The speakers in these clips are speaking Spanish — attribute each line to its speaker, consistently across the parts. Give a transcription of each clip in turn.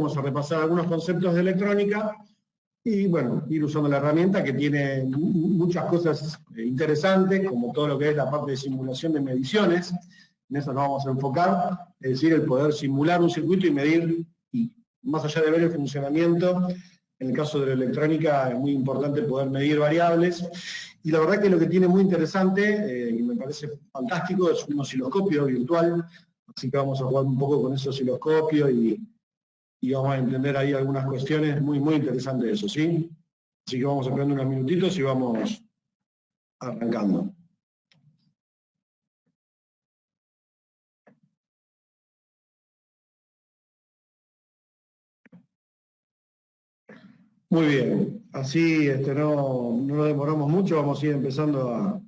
Speaker 1: vamos a repasar algunos conceptos de electrónica y, bueno, ir usando la herramienta que tiene muchas cosas interesantes, como todo lo que es la parte de simulación de mediciones. En eso nos vamos a enfocar, es decir, el poder simular un circuito y medir, y más allá de ver el funcionamiento, en el caso de la electrónica es muy importante poder medir variables. Y la verdad que lo que tiene muy interesante, y me parece fantástico, es un osciloscopio virtual. Así que vamos a jugar un poco con ese osciloscopio y vamos a entender ahí algunas cuestiones muy interesantes de eso, ¿sí? Así que vamos a esperar unos minutitos y vamos arrancando. Muy bien, así no nos demoramos mucho, vamos a ir empezando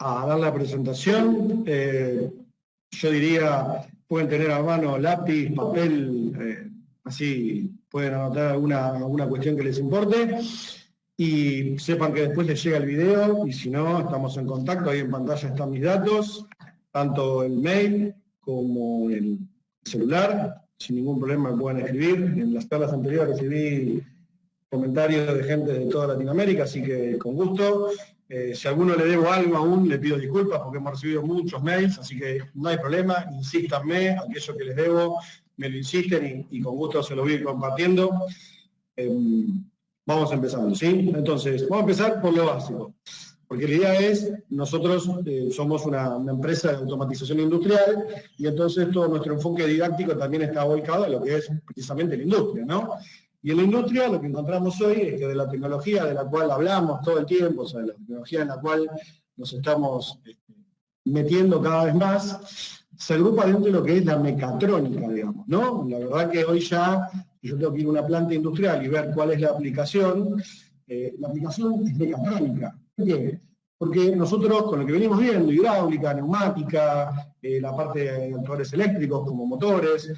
Speaker 1: a dar la presentación. Yo diría, pueden tener a mano lápiz, papel, así pueden anotar alguna cuestión que les importe. Y sepan que después les llega el video, y si no, estamos en contacto, ahí en pantalla están mis datos, tanto el mail como el celular, sin ningún problema me pueden escribir. En las charlas anteriores recibí comentarios de gente de toda Latinoamérica, así que con gusto. Si a alguno le debo algo aún, le pido disculpas porque hemos recibido muchos mails, así que no hay problema, insístanme, aquello que les debo, me lo insisten y con gusto se lo voy a ir compartiendo. Vamos empezando, ¿sí? Entonces, vamos a empezar por lo básico, porque la idea es, nosotros somos una empresa de automatización industrial, y entonces todo nuestro enfoque didáctico también está volcado a lo que es precisamente la industria, ¿no? Y en la industria lo que encontramos hoy es que de la tecnología de la cual hablamos todo el tiempo, o sea, de la tecnología en la cual nos estamos metiendo cada vez más, se agrupa dentro de lo que es la mecatrónica, digamos, ¿no? La verdad que hoy ya, si yo tengo que ir a una planta industrial y ver cuál es la aplicación es mecatrónica. ¿Por qué? Porque nosotros, con lo que venimos viendo, hidráulica, neumática, la parte de actuadores eléctricos como motores,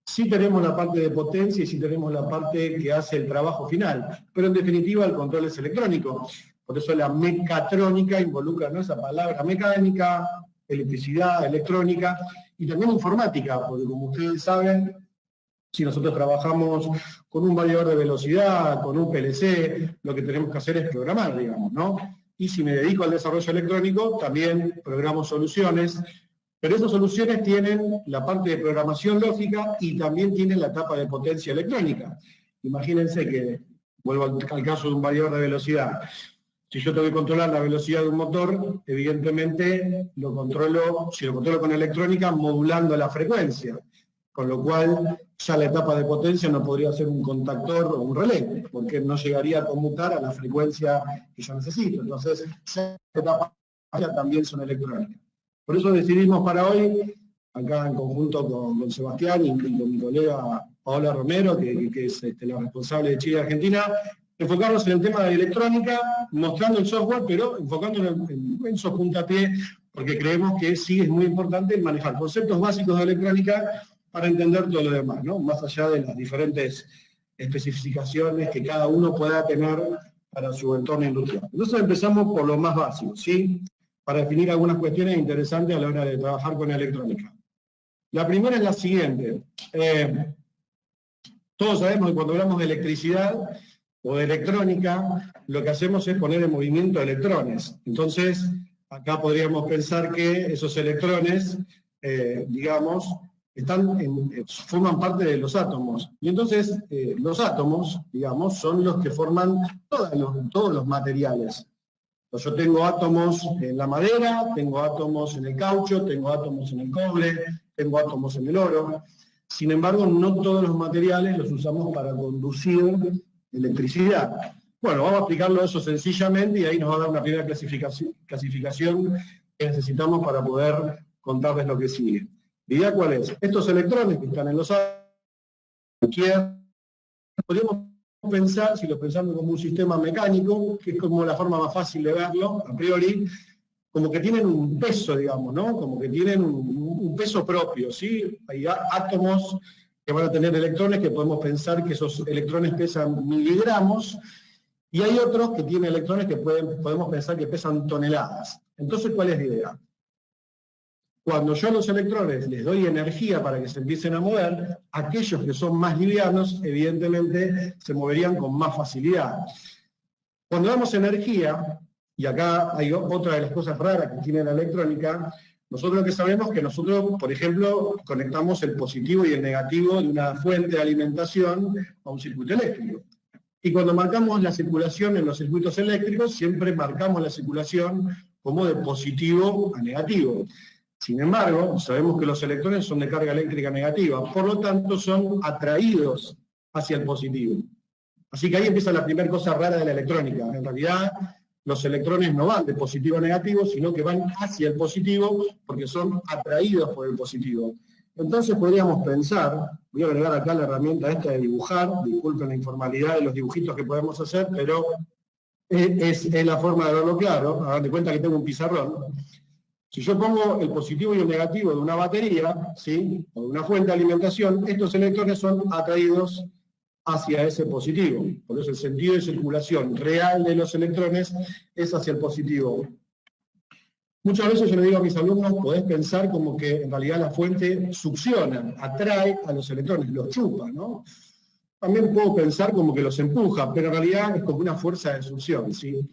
Speaker 1: sí tenemos la parte de potencia y sí tenemos la parte que hace el trabajo final, pero en definitiva el control es electrónico. Por eso la mecatrónica involucra, ¿no?, esa palabra mecánica, electricidad, electrónica y también informática, porque como ustedes saben, si nosotros trabajamos con un variador de velocidad, con un PLC, lo que tenemos que hacer es programar, digamos, ¿no? Y si me dedico al desarrollo electrónico, también programo soluciones. Pero esas soluciones tienen la parte de programación lógica y también tienen la etapa de potencia electrónica. Imagínense que, vuelvo al caso de un variador de velocidad, si yo tengo que controlar la velocidad de un motor, evidentemente si lo controlo con electrónica, modulando la frecuencia, con lo cual ya la etapa de potencia no podría ser un contactor o un relé, porque no llegaría a conmutar a la frecuencia que yo necesito. Entonces, esa etapa también son electrónicas. Por eso decidimos para hoy, acá en conjunto con Sebastián y con mi colega Paola Romero, que es la responsable de Chile Argentina, enfocarnos en el tema de electrónica, mostrando el software, pero enfocándonos en su puntapié, porque creemos que sí es muy importante manejar conceptos básicos de electrónica para entender todo lo demás, ¿no? Más allá de las diferentes especificaciones que cada uno pueda tener para su entorno industrial. Entonces empezamos por lo más básico, ¿sí?, para definir algunas cuestiones interesantes a la hora de trabajar con electrónica. La primera es la siguiente. Todos sabemos que cuando hablamos de electricidad o de electrónica, lo que hacemos es poner en movimiento electrones. Entonces, acá podríamos pensar que esos electrones, digamos, forman parte de los átomos. Y entonces, los átomos, digamos, son los que forman todos los materiales. Yo tengo átomos en la madera, tengo átomos en el caucho, tengo átomos en el cobre, tengo átomos en el oro. Sin embargo, no todos los materiales los usamos para conducir electricidad. Bueno, vamos a explicarlo eso sencillamente y ahí nos va a dar una primera clasificación que necesitamos para poder contarles lo que sigue. ¿La idea cuál es? Estos electrones que están en los átomos, podríamos pensar, si lo pensamos como un sistema mecánico, que es como la forma más fácil de verlo, a priori, como que tienen un peso, digamos, ¿no? Como que tienen un peso propio, ¿sí? Hay átomos que van a tener electrones, que podemos pensar que esos electrones pesan miligramos, y hay otros que tienen electrones que podemos pensar que pesan toneladas. Entonces, ¿cuál es la idea? Cuando yo a los electrones les doy energía para que se empiecen a mover, aquellos que son más livianos, evidentemente, se moverían con más facilidad. Cuando damos energía, y acá hay otra de las cosas raras que tiene la electrónica, nosotros lo que sabemos es que nosotros, por ejemplo, conectamos el positivo y el negativo de una fuente de alimentación a un circuito eléctrico. Y cuando marcamos la circulación en los circuitos eléctricos, siempre marcamos la circulación como de positivo a negativo. Sin embargo, sabemos que los electrones son de carga eléctrica negativa, por lo tanto son atraídos hacia el positivo. Así que ahí empieza la primera cosa rara de la electrónica. En realidad, los electrones no van de positivo a negativo, sino que van hacia el positivo porque son atraídos por el positivo. Entonces podríamos pensar, voy a agregar acá la herramienta esta de dibujar, disculpen la informalidad de los dibujitos que podemos hacer, pero es la forma de verlo claro. Hagan de cuenta que tengo un pizarrón. Si yo pongo el positivo y el negativo de una batería, ¿sí?, o de una fuente de alimentación, estos electrones son atraídos hacia ese positivo. Por eso el sentido de circulación real de los electrones es hacia el positivo. Muchas veces yo le digo a mis alumnos, podés pensar como que en realidad la fuente succiona, atrae a los electrones, los chupa, ¿no? También puedo pensar como que los empuja, pero en realidad es como una fuerza de succión, ¿sí?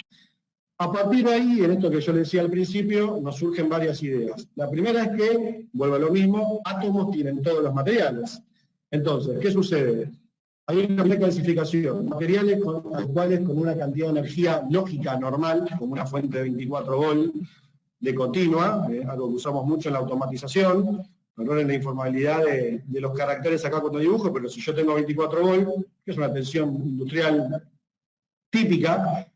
Speaker 1: A partir de ahí, en esto que yo le decía al principio, nos surgen varias ideas. La primera es que, vuelvo a lo mismo, átomos tienen todos los materiales. Entonces, ¿qué sucede? Hay una clasificación, materiales con los cuales con una cantidad de energía lógica normal, como una fuente de 24 volt de continua, algo que usamos mucho en la automatización, perdón en la informalidad de los caracteres acá cuando dibujo, pero si yo tengo 24 volt, que es una tensión industrial típica,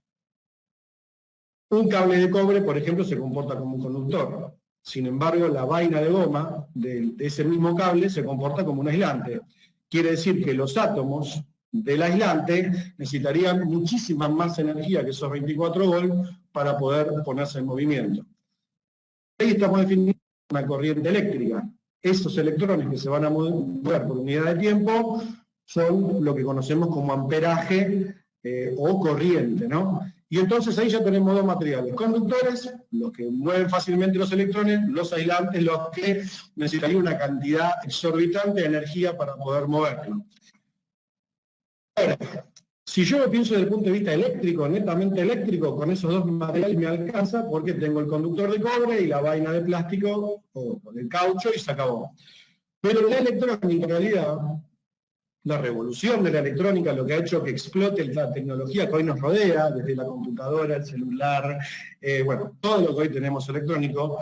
Speaker 1: un cable de cobre, por ejemplo, se comporta como un conductor. Sin embargo, la vaina de goma de ese mismo cable se comporta como un aislante. Quiere decir que los átomos del aislante necesitarían muchísima más energía que esos 24 volt para poder ponerse en movimiento. Ahí estamos definiendo una corriente eléctrica. Esos electrones que se van a mover por unidad de tiempo son lo que conocemos como amperaje o corriente, ¿no? Y entonces ahí ya tenemos dos materiales: conductores, los que mueven fácilmente los electrones; los aislantes, los que necesitarían una cantidad exorbitante de energía para poder moverlo. Ahora, si yo lo pienso desde el punto de vista eléctrico, netamente eléctrico, con esos dos materiales me alcanza porque tengo el conductor de cobre y la vaina de plástico o de caucho y se acabó. Pero la electrónica, en realidad, la revolución de la electrónica, lo que ha hecho que explote la tecnología que hoy nos rodea, desde la computadora, el celular, bueno, todo lo que hoy tenemos electrónico,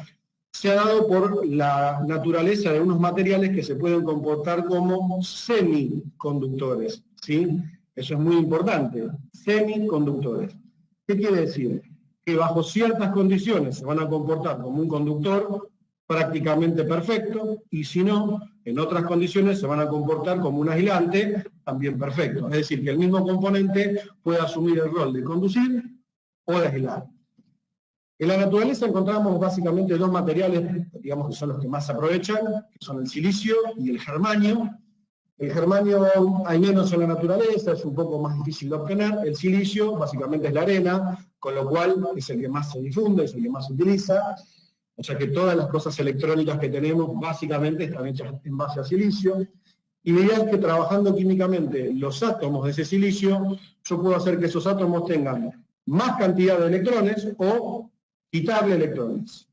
Speaker 1: se ha dado por la naturaleza de unos materiales que se pueden comportar como semiconductores, ¿sí? Eso es muy importante, semiconductores. ¿Qué quiere decir? Que bajo ciertas condiciones se van a comportar como un conductor prácticamente perfecto, y si no, en otras condiciones se van a comportar como un aislante también perfecto. Es decir, que el mismo componente puede asumir el rol de conducir o de aislar. En la naturaleza encontramos básicamente dos materiales, digamos que son los que más se aprovechan, que son el silicio y el germanio. El germanio hay menos en la naturaleza, es un poco más difícil de obtener. El silicio básicamente es la arena, con lo cual es el que más se difunde, es el que más se utiliza. O sea que todas las cosas electrónicas que tenemos básicamente están hechas en base a silicio. Y la idea es que trabajando químicamente los átomos de ese silicio, yo puedo hacer que esos átomos tengan más cantidad de electrones o quitarle electrones.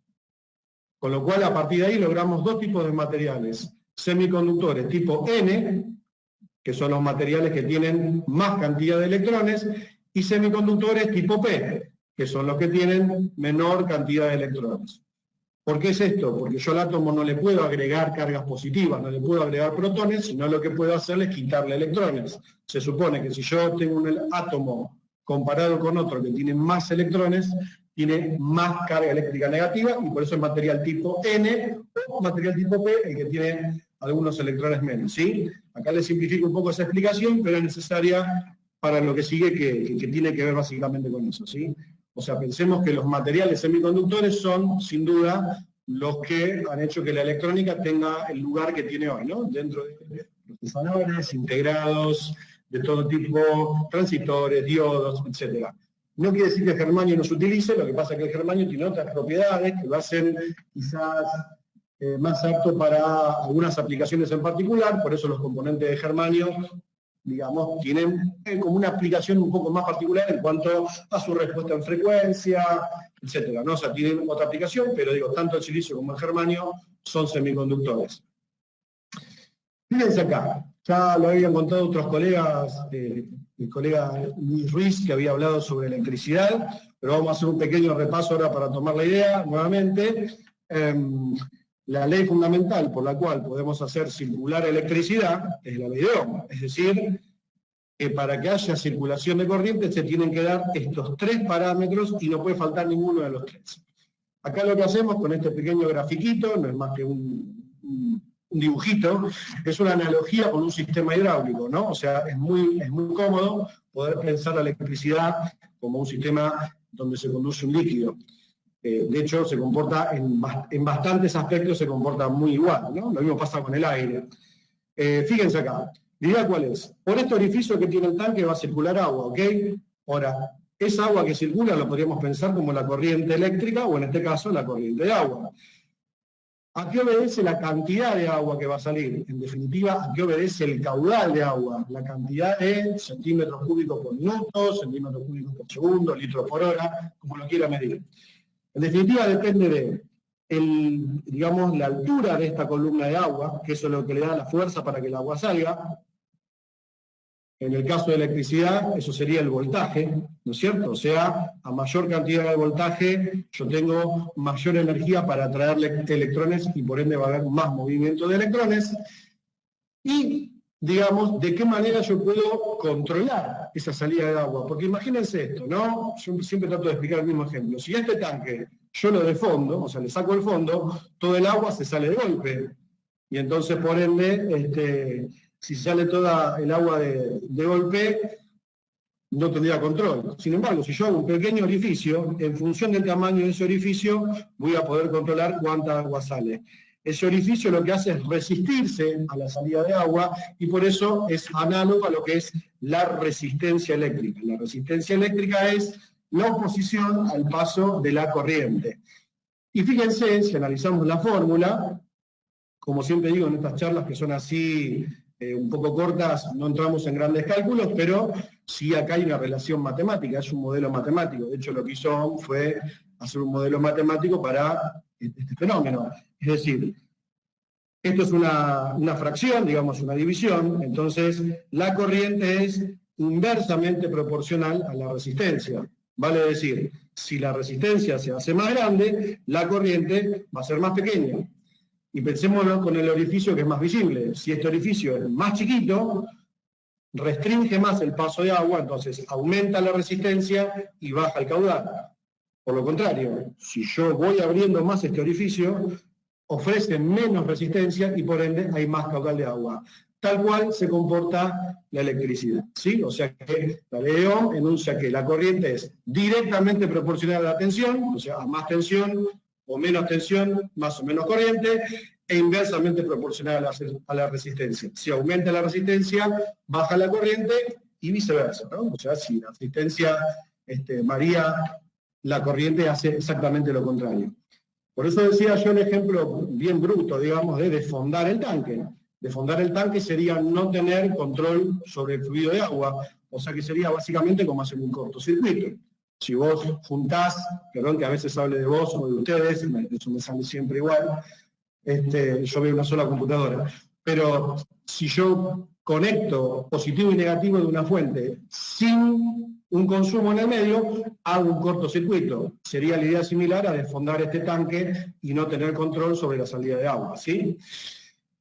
Speaker 1: Con lo cual, a partir de ahí logramos dos tipos de materiales: semiconductores tipo N, que son los materiales que tienen más cantidad de electrones, y semiconductores tipo P, que son los que tienen menor cantidad de electrones. ¿Por qué es esto? Porque yo al átomo no le puedo agregar cargas positivas, no le puedo agregar protones, sino lo que puedo hacer es quitarle electrones. Se supone que si yo tengo un átomo comparado con otro que tiene más electrones, tiene más carga eléctrica negativa, y por eso es material tipo N o material tipo P el que tiene algunos electrones menos, ¿sí? Acá les simplifico un poco esa explicación, pero es necesaria para lo que sigue, que tiene que ver básicamente con eso, ¿sí? O sea, pensemos que los materiales semiconductores son, sin duda, los que han hecho que la electrónica tenga el lugar que tiene hoy, ¿no? Dentro de procesadores, integrados, de todo tipo, transistores, diodos, etc. No quiere decir que el germanio no se utilice, lo que pasa es que el germanio tiene otras propiedades que lo hacen quizás más apto para algunas aplicaciones en particular, por eso los componentes de germanio, digamos, tienen como una aplicación un poco más particular en cuanto a su respuesta en frecuencia, etcétera, ¿no? O sea, tienen otra aplicación, pero digo, tanto el silicio como el germanio son semiconductores. Fíjense acá, ya lo habían contado otros colegas, el colega Luis Ruiz, que había hablado sobre electricidad, pero vamos a hacer un pequeño repaso ahora para tomar la idea nuevamente. La ley fundamental por la cual podemos hacer circular electricidad es la ley de Ohm, es decir, que para que haya circulación de corriente se tienen que dar estos tres parámetros y no puede faltar ninguno de los tres. Acá lo que hacemos con este pequeño grafiquito, no es más que un dibujito, es una analogía con un sistema hidráulico, ¿no? O sea, es muy cómodo poder pensar la electricidad como un sistema donde se conduce un líquido. De hecho, se comporta en bastantes aspectos, se comporta muy igual, ¿no? Lo mismo pasa con el aire. Fíjense acá, la idea cuál es. Por este orificio que tiene el tanque va a circular agua, ¿ok? Ahora, esa agua que circula la podríamos pensar como la corriente eléctrica, o en este caso, la corriente de agua. ¿A qué obedece la cantidad de agua que va a salir? En definitiva, ¿a qué obedece el caudal de agua? La cantidad de centímetros cúbicos por minuto, centímetros cúbicos por segundo, litros por hora, como lo quiera medir. En definitiva, depende de, digamos, la altura de esta columna de agua, que eso es lo que le da la fuerza para que el agua salga. En el caso de electricidad, eso sería el voltaje, ¿no es cierto? O sea, a mayor cantidad de voltaje, yo tengo mayor energía para atraerle electrones y por ende va a haber más movimiento de electrones. Y, digamos, ¿de qué manera yo puedo controlar esa salida de agua? Porque imagínense esto, ¿no? Yo siempre trato de explicar el mismo ejemplo. Si este tanque yo lo defondo, o sea, le saco el fondo, todo el agua se sale de golpe. Y entonces, por ende, si sale toda el agua de golpe, no tendría control. Sin embargo, si yo hago un pequeño orificio, en función del tamaño de ese orificio, voy a poder controlar cuánta agua sale. Ese orificio lo que hace es resistirse a la salida de agua y por eso es análogo a lo que es la resistencia eléctrica. La resistencia eléctrica es la oposición al paso de la corriente. Y fíjense, si analizamos la fórmula, como siempre digo en estas charlas que son así un poco cortas, no entramos en grandes cálculos, pero sí acá hay una relación matemática, es un modelo matemático. De hecho, lo que hizo Ohm fue hacer un modelo matemático para este fenómeno. Es decir, esto es una fracción, digamos una división, entonces la corriente es inversamente proporcional a la resistencia. Vale decir, si la resistencia se hace más grande, la corriente va a ser más pequeña. Y pensémoslo con el orificio que es más visible. Si este orificio es más chiquito, restringe más el paso de agua, entonces aumenta la resistencia y baja el caudal. Por lo contrario, si yo voy abriendo más este orificio, ofrece menos resistencia y por ende hay más caudal de agua. Tal cual se comporta la electricidad, ¿sí? O sea que la ley de Ohm enuncia que la corriente es directamente proporcional a la tensión, o sea, a más tensión o menos tensión, más o menos corriente, e inversamente proporcional a la resistencia. Si aumenta la resistencia, baja la corriente y viceversa, ¿no? O sea, si la resistencia varía, la corriente hace exactamente lo contrario. Por eso decía yo el ejemplo bien bruto, digamos, de desfondar el tanque. Desfondar el tanque sería no tener control sobre el fluido de agua, o sea que sería básicamente como hacer un cortocircuito. Si vos juntás, perdón que a veces hable de vos o de ustedes, eso me sale siempre igual, yo veo una sola computadora, pero si yo conecto positivo y negativo de una fuente sin un consumo en el medio, hago un cortocircuito. Sería la idea similar a desfondar este tanque y no tener control sobre la salida de agua, ¿sí?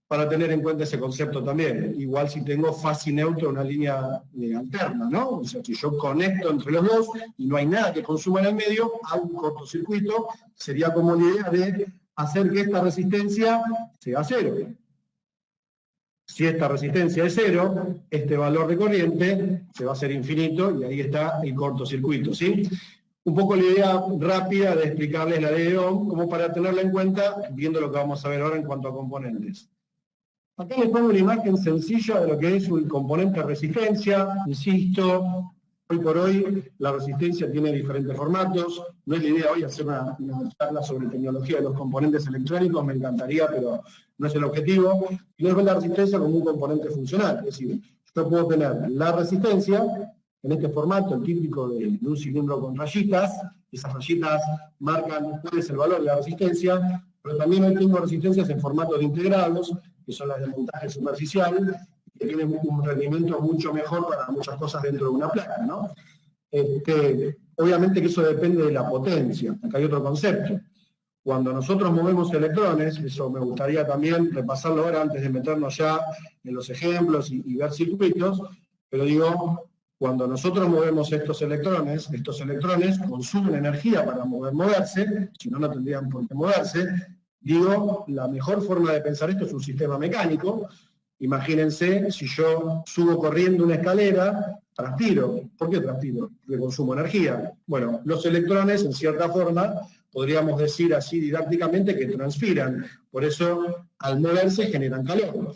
Speaker 1: Para tener en cuenta ese concepto también. Igual si tengo fase neutra, una línea alterna, ¿no? O sea, si yo conecto entre los dos y no hay nada que consuma en el medio, hago un cortocircuito, sería como la idea de hacer que esta resistencia sea cero. Si esta resistencia es cero, este valor de corriente se va a hacer infinito y ahí está el cortocircuito, ¿sí? Un poco la idea rápida de explicarles la ley de Ohm, como para tenerla en cuenta, viendo lo que vamos a ver ahora en cuanto a componentes. Acá les pongo una imagen sencilla de lo que es un componente de resistencia, insisto, Hoy por hoy la resistencia tiene diferentes formatos. No es la idea hoy hacer una charla sobre tecnología de los componentes electrónicos, me encantaría, pero no es el objetivo. Y no es ver la resistencia como un componente funcional. Es decir, yo puedo tener la resistencia en este formato, el típico de un cilindro con rayitas. Esas rayitas marcan cuál es el valor de la resistencia, pero también hoy tengo resistencias en formato de integrados, que son las de montaje superficial, que tienen un rendimiento mucho mejor para muchas cosas dentro de una placa, ¿no? Obviamente que eso depende de la potencia. Acá hay otro concepto. Cuando nosotros movemos electrones, eso me gustaría también repasarlo ahora antes de meternos ya en los ejemplos y ver circuitos, pero digo, cuando nosotros movemos estos electrones consumen energía para moverse, si no, no tendrían por qué moverse. Digo, la mejor forma de pensar esto es un sistema mecánico. Imagínense, si yo subo corriendo una escalera, transpiro. ¿Por qué transpiro? Porque consumo energía. Bueno, los electrones, en cierta forma, podríamos decir así didácticamente que transpiran. Por eso, al moverse, generan calor.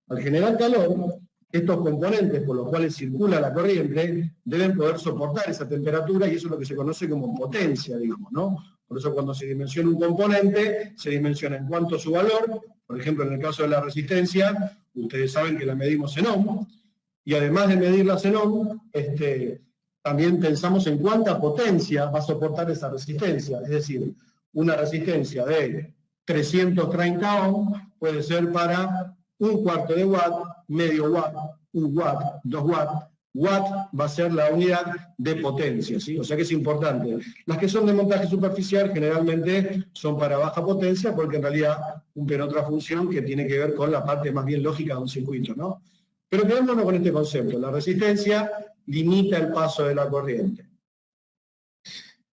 Speaker 1: Al generar calor, estos componentes por los cuales circula la corriente deben poder soportar esa temperatura y eso es lo que se conoce como potencia, digamos, ¿no? Por eso cuando se dimensiona un componente, se dimensiona en cuanto a su valor. Por ejemplo, en el caso de la resistencia, ustedes saben que la medimos en ohm, y además de medirla en ohm, también pensamos en cuánta potencia va a soportar esa resistencia. Es decir, una resistencia de 330 ohm puede ser para un cuarto de watt, medio watt, un watt, 2 watts. Watt va a ser la unidad de potencia, ¿sí? O sea que es importante. Las que son de montaje superficial generalmente son para baja potencia porque en realidad cumplen otra función que tiene que ver con la parte más bien lógica de un circuito, ¿no? Pero quedémonos con este concepto. La resistencia limita el paso de la corriente.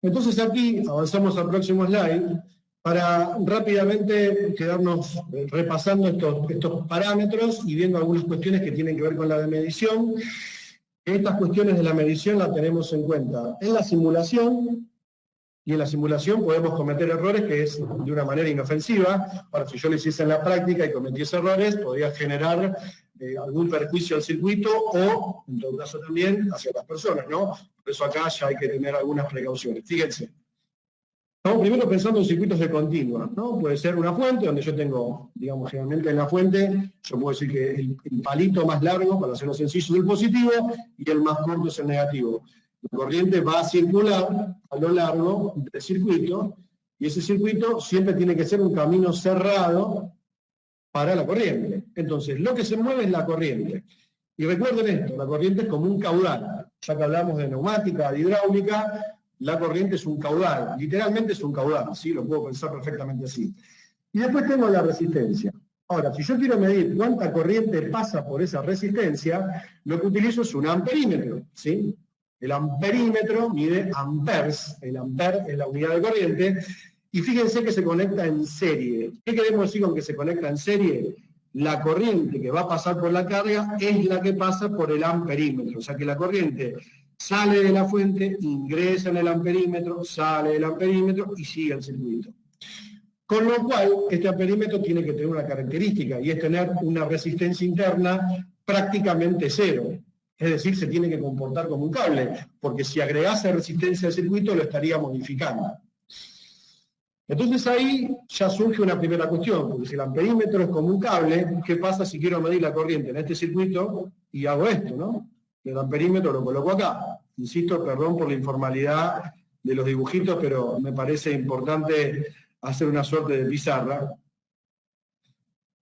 Speaker 1: Entonces aquí avanzamos al próximo slide para rápidamente quedarnos repasando estos parámetros y viendo algunas cuestiones que tienen que ver con la de medición. Estas cuestiones de la medición las tenemos en cuenta en la simulación, y en la simulación podemos cometer errores que es de una manera inofensiva. Ahora, si yo lo hiciese en la práctica y cometiese errores, podría generar algún perjuicio al circuito o, en todo caso también, hacia las personas, ¿no? Por eso acá ya hay que tener algunas precauciones. Fíjense. Estamos primero pensando en circuitos de continua, ¿no? Puede ser una fuente donde yo tengo, digamos, generalmente en la fuente, yo puedo decir que el palito más largo, para hacerlo sencillo, es el positivo y el más corto es el negativo. La corriente va a circular a lo largo del circuito y ese circuito siempre tiene que ser un camino cerrado para la corriente. Entonces, lo que se mueve es la corriente. Y recuerden esto, la corriente es como un caudal. Ya que hablamos de neumática, de hidráulica, la corriente es un caudal, literalmente es un caudal, ¿sí? Lo puedo pensar perfectamente así. Y después tengo la resistencia. Ahora, si yo quiero medir cuánta corriente pasa por esa resistencia, lo que utilizo es un amperímetro, ¿sí? El amperímetro mide amperes, el amper es la unidad de corriente, y fíjense que se conecta en serie. ¿Qué queremos decir con que se conecta en serie? La corriente que va a pasar por la carga es la que pasa por el amperímetro, o sea que la corriente sale de la fuente, ingresa en el amperímetro, sale del amperímetro y sigue el circuito. Con lo cual, este amperímetro tiene que tener una característica y es tener una resistencia interna prácticamente cero. Es decir, se tiene que comportar como un cable, porque si agregase resistencia al circuito lo estaría modificando. Entonces ahí ya surge una primera cuestión, porque si el amperímetro es como un cable, ¿qué pasa si quiero medir la corriente en este circuito y hago esto, ¿no? El amperímetro lo coloco acá. Insisto, perdón por la informalidad de los dibujitos, pero me parece importante hacer una suerte de pizarra.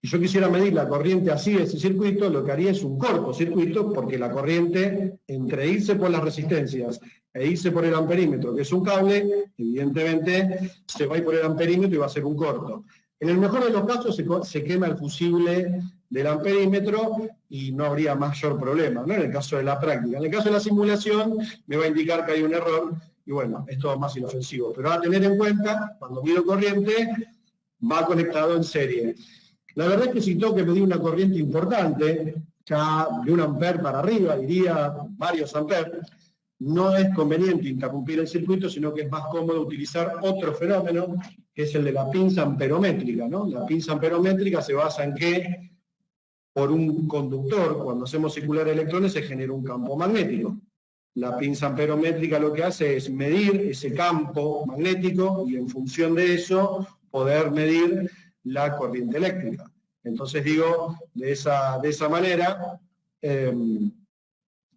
Speaker 1: Si yo quisiera medir la corriente así de ese circuito, lo que haría es un cortocircuito, porque la corriente, entre irse por las resistencias e irse por el amperímetro, que es un cable, evidentemente se va a ir por el amperímetro y va a ser un corto. En el mejor de los casos se quema el fusible del amperímetro y no habría mayor problema, ¿no? En el caso de la práctica. En el caso de la simulación me va a indicar que hay un error y bueno, es todo más inofensivo. Pero a tener en cuenta, cuando mido corriente, va conectado en serie. La verdad es que si tengo que medir una corriente importante, ya de 1 amper para arriba, diría varios amperes, no es conveniente interrumpir el circuito, sino que es más cómodo utilizar otro fenómeno, que es el de la pinza amperométrica, ¿no? La pinza amperométrica se basa en que por un conductor, cuando hacemos circular electrones, se genera un campo magnético. La pinza amperométrica lo que hace es medir ese campo magnético y en función de eso poder medir la corriente eléctrica. Entonces digo, de esa manera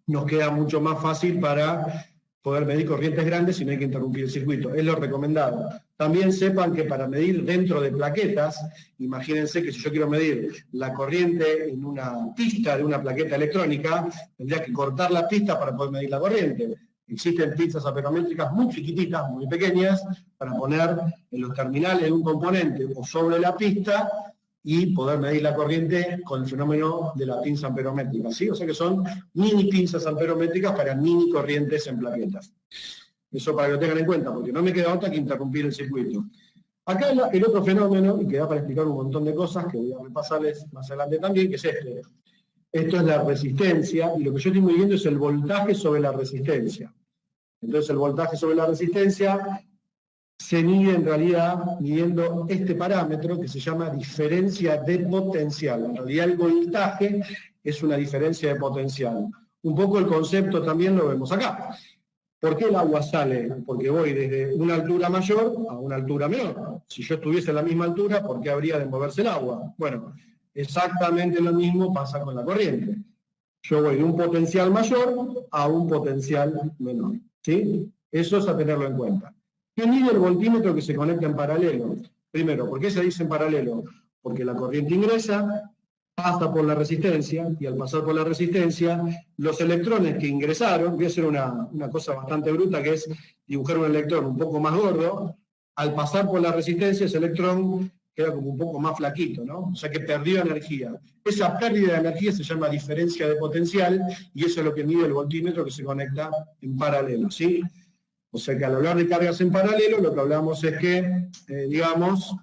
Speaker 1: nos queda mucho más fácil para poder medir corrientes grandes y no hay que interrumpir el circuito. Es lo recomendado. También sepan que para medir dentro de plaquetas, imagínense que si yo quiero medir la corriente en una pista de una plaqueta electrónica, tendría que cortar la pista para poder medir la corriente. Existen pinzas amperométricas muy chiquititas, muy pequeñas, para poner en los terminales de un componente o sobre la pista y poder medir la corriente con el fenómeno de la pinza amperométrica, ¿sí? O sea que son mini pinzas amperométricas para mini corrientes en plaquetas. Eso para que lo tengan en cuenta, porque no me queda otra que interrumpir el circuito. Acá el otro fenómeno, y que da para explicar un montón de cosas, que voy a repasarles más adelante también, que es este. Esto es la resistencia, y lo que yo estoy midiendo es el voltaje sobre la resistencia. Entonces el voltaje sobre la resistencia se mide en realidad midiendo este parámetro que se llama diferencia de potencial. En realidad el voltaje es una diferencia de potencial. Un poco el concepto también lo vemos acá. ¿Por qué el agua sale? Porque voy desde una altura mayor a una altura menor. Si yo estuviese a la misma altura, ¿por qué habría de moverse el agua? Bueno, exactamente lo mismo pasa con la corriente. Yo voy de un potencial mayor a un potencial menor, ¿sí? Eso es a tenerlo en cuenta. ¿Qué mide el voltímetro que se conecta en paralelo? Primero, ¿por qué se dice en paralelo? Porque la corriente ingresa, pasa por la resistencia, y al pasar por la resistencia, los electrones que ingresaron, voy a hacer una cosa bastante bruta, que es dibujar un electrón un poco más gordo, al pasar por la resistencia, ese electrón queda como un poco más flaquito, ¿no? O sea que perdió energía. Esa pérdida de energía se llama diferencia de potencial, y eso es lo que mide el voltímetro que se conecta en paralelo, ¿sí? O sea que al hablar de cargas en paralelo, lo que hablamos es que, digamos,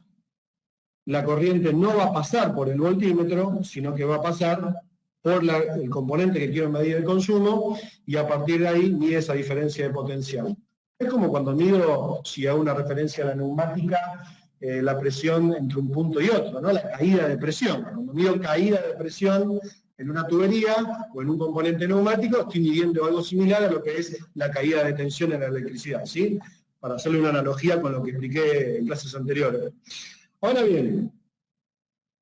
Speaker 1: la corriente no va a pasar por el voltímetro, sino que va a pasar por el componente que quiero medir el consumo, y a partir de ahí mide esa diferencia de potencial. Es como cuando mido, si hago una referencia a la neumática, la presión entre un punto y otro, ¿no? La caída de presión. Cuando mido caída de presión en una tubería o en un componente neumático, estoy midiendo algo similar a lo que es la caída de tensión en la electricidad, ¿sí? Para hacerle una analogía con lo que expliqué en clases anteriores. Ahora bien,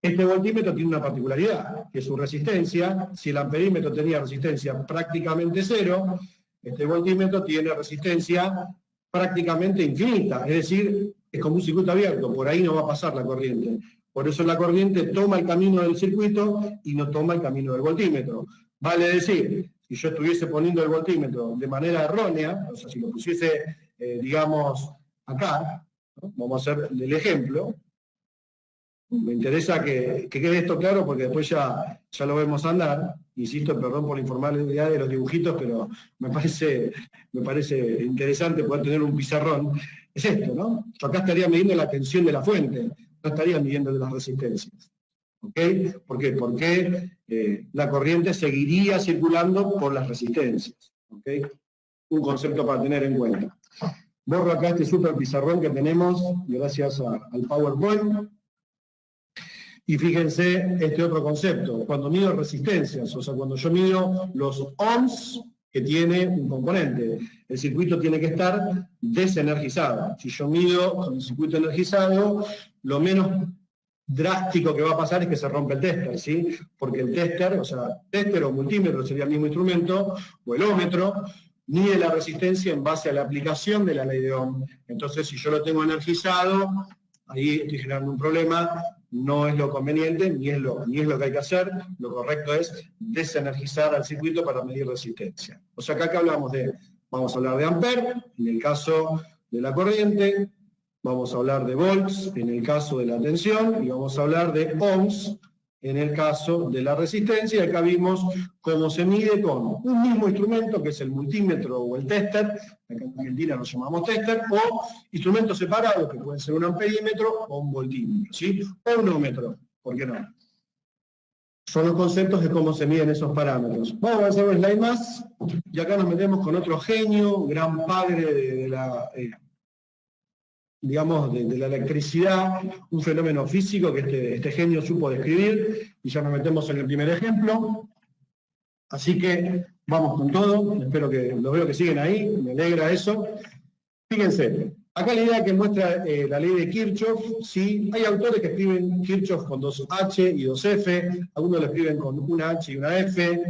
Speaker 1: este voltímetro tiene una particularidad, que su resistencia, si el amperímetro tenía resistencia prácticamente cero, este voltímetro tiene resistencia prácticamente infinita, es decir, es como un circuito abierto, por ahí no va a pasar la corriente. Por eso la corriente toma el camino del circuito y no toma el camino del voltímetro. Vale decir, si yo estuviese poniendo el voltímetro de manera errónea, o sea, si lo pusiese, digamos, acá, ¿no? Vamos a hacer el ejemplo. Me interesa que quede esto claro porque después ya lo vemos andar. Insisto, perdón por la informalidad de los dibujitos, pero me parece interesante poder tener un pizarrón. Es esto, ¿no? Yo acá estaría midiendo la tensión de la fuente, no estaría midiendo de las resistencias. ¿Ok? ¿Por qué? Porque la corriente seguiría circulando por las resistencias. ¿Ok? Un concepto para tener en cuenta. Borro acá este super pizarrón que tenemos gracias al PowerPoint. Y fíjense este otro concepto, cuando mido resistencias, o sea, cuando yo mido los ohms que tiene un componente, el circuito tiene que estar desenergizado. Si yo mido con el circuito energizado, lo menos drástico que va a pasar es que se rompe el tester, ¿sí? Porque el tester, o sea, tester o multímetro sería el mismo instrumento, o el ómetro, mide la resistencia en base a la aplicación de la ley de Ohm. Entonces, si yo lo tengo energizado, ahí estoy generando un problema. No es lo conveniente, ni es lo que hay que hacer. Lo correcto es desenergizar al circuito para medir resistencia. O sea, acá hablamos vamos a hablar de amper, en el caso de la corriente, vamos a hablar de volts, en el caso de la tensión, y vamos a hablar de ohms, en el caso de la resistencia. Y acá vimos cómo se mide con un mismo instrumento, que es el multímetro o el tester, acá en Argentina lo llamamos tester, o instrumentos separados, que pueden ser un amperímetro o un voltímetro, ¿sí? O un ohmetro, ¿por qué no? Son los conceptos de cómo se miden esos parámetros. Vamos a hacer un slide más, y acá nos metemos con otro genio, gran padre de la... digamos, de la electricidad, un fenómeno físico que este genio supo describir, y ya nos metemos en el primer ejemplo. Así que vamos con todo, espero que los veo que siguen ahí, me alegra eso. Fíjense, acá la idea que muestra la ley de Kirchhoff, ¿sí? Hay autores que escriben Kirchhoff con 2H y 2F, algunos lo escriben con una H y una F.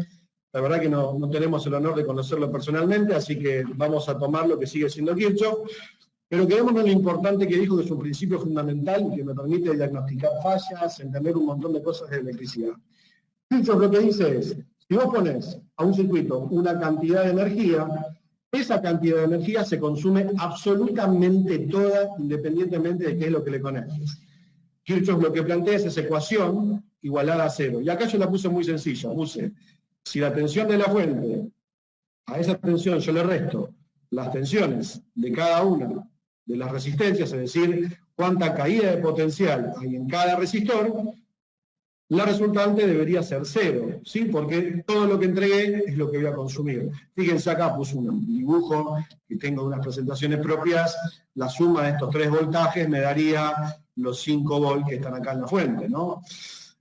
Speaker 1: La verdad que no tenemos el honor de conocerlo personalmente, así que vamos a tomar lo que sigue siendo Kirchhoff. Pero quedémonos lo importante que dijo, que es un principio fundamental y que me permite diagnosticar fallas, entender un montón de cosas de electricidad. Kirchhoff lo que dice es, si vos pones a un circuito una cantidad de energía, esa cantidad de energía se consume absolutamente toda, independientemente de qué es lo que le conectes. Kirchhoff lo que plantea es esa ecuación igualada a cero. Y acá yo la puse muy sencilla, puse, si la tensión de la fuente, a esa tensión yo le resto las tensiones de cada una de las resistencias, es decir, cuánta caída de potencial hay en cada resistor, la resultante debería ser cero, ¿sí? Porque todo lo que entregué es lo que voy a consumir. Fíjense acá, puse un dibujo que tengo unas presentaciones propias, la suma de estos 3 voltajes me daría los 5 volts que están acá en la fuente, ¿no?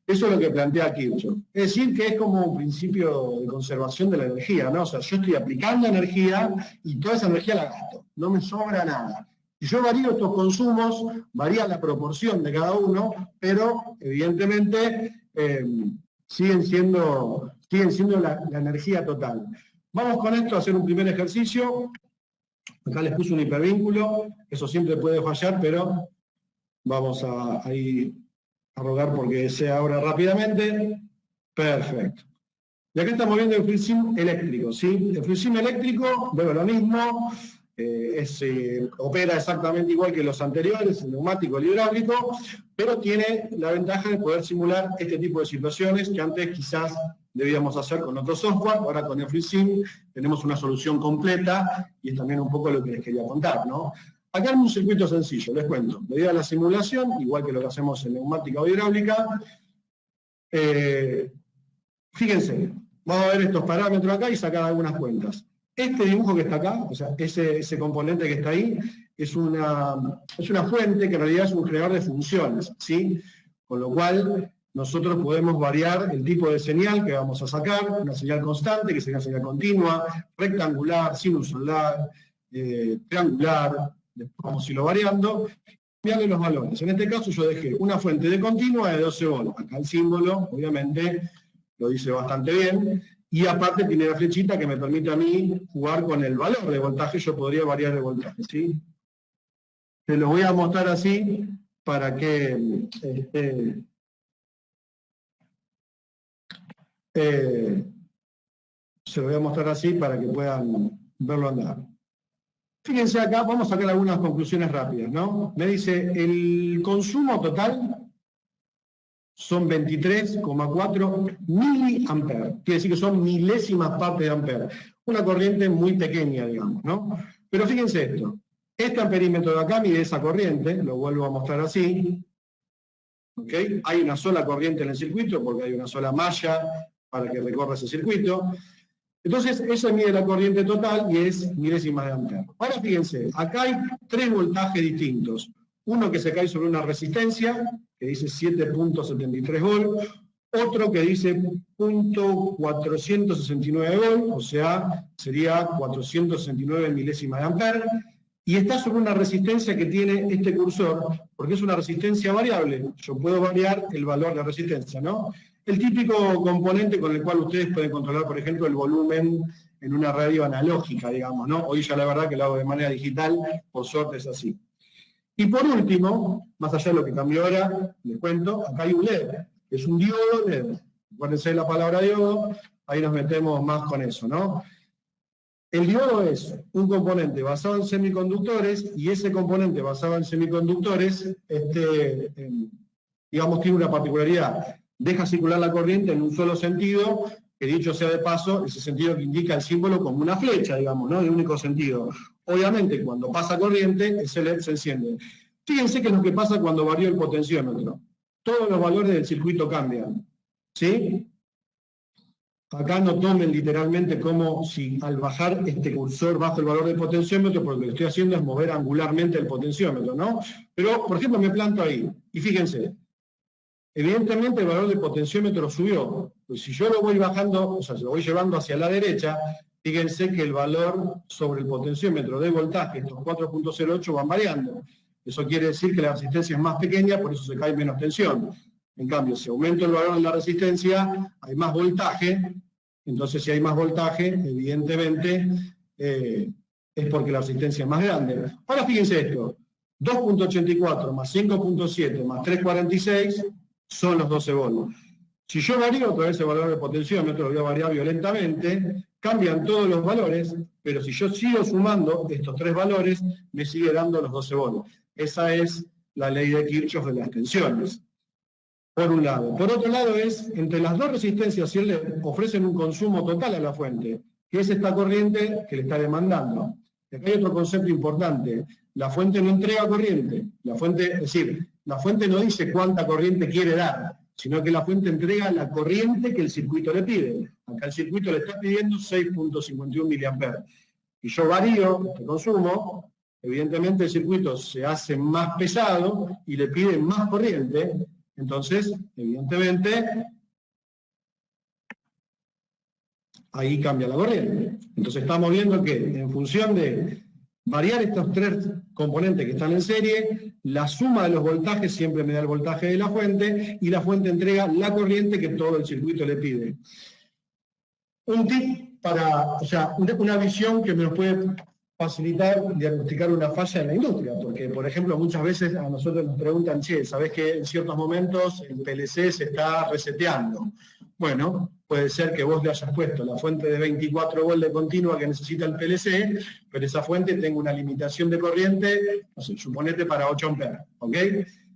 Speaker 1: Eso es lo que plantea Kirchhoff. Es decir, que es como un principio de conservación de la energía, ¿no? O sea, yo estoy aplicando energía y toda esa energía la gasto, no me sobra nada. Si yo varío estos consumos, varía la proporción de cada uno, pero evidentemente siguen siendo la energía total. Vamos con esto a hacer un primer ejercicio. Acá les puse un hipervínculo, eso siempre puede fallar, pero vamos a rogar porque sea ahora rápidamente. Perfecto. Y acá estamos viendo el FreeSim eléctrico, ¿sí? El FreeSim eléctrico, bueno, lo mismo. Opera exactamente igual que los anteriores, el neumático, el hidráulico, pero tiene la ventaja de poder simular este tipo de situaciones que antes quizás debíamos hacer con otro software. Ahora con el FreeSim tenemos una solución completa y es también un poco lo que les quería contar, ¿no? Acá en un circuito sencillo, les cuento. Debido a la simulación, igual que lo que hacemos en neumática o hidráulica, fíjense, vamos a ver estos parámetros acá y sacar algunas cuentas. Este dibujo que está acá, o sea, ese componente que está ahí, es una fuente que en realidad es un creador de funciones, ¿sí? Con lo cual, nosotros podemos variar el tipo de señal que vamos a sacar, una señal constante, que sería una señal continua, rectangular, sinusoidal, triangular, después vamos a irlo variando, cambiarle los valores. En este caso yo dejé una fuente de continua de 12 volts. Acá el símbolo, obviamente, lo dice bastante bien. Y aparte tiene la flechita que me permite a mí jugar con el valor de voltaje, yo podría variar de voltaje, ¿sí? Te lo voy a mostrar así para que se lo voy a mostrar así para que puedan verlo andar. Fíjense acá, vamos a sacar algunas conclusiones rápidas, ¿no? Me dice, el consumo total son 23,4 miliamperes. Quiere decir que son milésimas partes de ampere. Una corriente muy pequeña, digamos, ¿no? Pero fíjense esto. Este amperímetro de acá mide esa corriente, lo vuelvo a mostrar así. ¿Okay? Hay una sola corriente en el circuito porque hay una sola malla para que recorra ese circuito. Entonces, eso mide la corriente total y es milésimas de ampere. Ahora fíjense, acá hay 3 voltajes distintos. Uno que se cae sobre una resistencia, que dice 7.73 volts, otro que dice .469 volts, o sea, sería 469 milésimas de ampere, y está sobre una resistencia que tiene este cursor, porque es una resistencia variable. Yo puedo variar el valor de la resistencia, ¿no? El típico componente con el cual ustedes pueden controlar, por ejemplo, el volumen en una radio analógica, digamos, ¿no? Hoy ya la verdad que lo hago de manera digital, por suerte es así. Y por último, más allá de lo que cambió ahora, les cuento, acá hay un LED, que es un diodo LED. Acuérdense de la palabra diodo, ahí nos metemos más con eso, ¿no? El diodo es un componente basado en semiconductores, y ese componente basado en semiconductores, digamos, tiene una particularidad. Deja circular la corriente en un solo sentido, que dicho sea de paso, ese sentido que indica el símbolo como una flecha, digamos, ¿no? De único sentido. Obviamente, cuando pasa corriente, ese LED se enciende. Fíjense qué es lo que pasa cuando varía el potenciómetro. Todos los valores del circuito cambian, ¿sí? Acá no tomen literalmente como si al bajar este cursor bajo el valor del potenciómetro, porque lo que estoy haciendo es mover angularmente el potenciómetro, ¿no? Pero, por ejemplo, me planto ahí, y fíjense, evidentemente el valor del potenciómetro subió. Pues si yo lo voy bajando, o sea, si lo voy llevando hacia la derecha, fíjense que el valor sobre el potenciómetro de voltaje, estos 4.08 van variando. Eso quiere decir que la resistencia es más pequeña, por eso se cae menos tensión. En cambio, si aumento el valor de la resistencia, hay más voltaje. Entonces, si hay más voltaje, evidentemente, es porque la resistencia es más grande. Ahora fíjense esto. 2.84 más 5.7 más 3.46 son los 12 volts. Si yo varío otra vez el valor del potenciómetro, lo voy a variar violentamente, cambian todos los valores, pero si yo sigo sumando estos tres valores, me sigue dando los 12 volts. Esa es la ley de Kirchhoff de las tensiones. Por un lado. Por otro lado es, entre las dos resistencias, si le ofrecen un consumo total a la fuente, que es esta corriente que le está demandando. Y acá hay otro concepto importante. La fuente no entrega corriente. La fuente, es decir, la fuente no dice cuánta corriente quiere dar, sino que la fuente entrega la corriente que el circuito le pide. Acá el circuito le está pidiendo 6.51 mA. Y yo varío el consumo, evidentemente el circuito se hace más pesado y le pide más corriente. Entonces, evidentemente, ahí cambia la corriente. Entonces estamos viendo que en función de variar estos tres componentes que están en serie, la suma de los voltajes siempre me da el voltaje de la fuente y la fuente entrega la corriente que todo el circuito le pide. Un tip para, o sea, una visión que me nos puede facilitar diagnosticar una falla en la industria, porque, por ejemplo, muchas veces a nosotros nos preguntan, che, ¿sabés que en ciertos momentos el PLC se está reseteando? Bueno, puede ser que vos le hayas puesto la fuente de 24 volts de continua que necesita el PLC, pero esa fuente tenga una limitación de corriente, no sé, suponete para 8 amperes, ¿ok?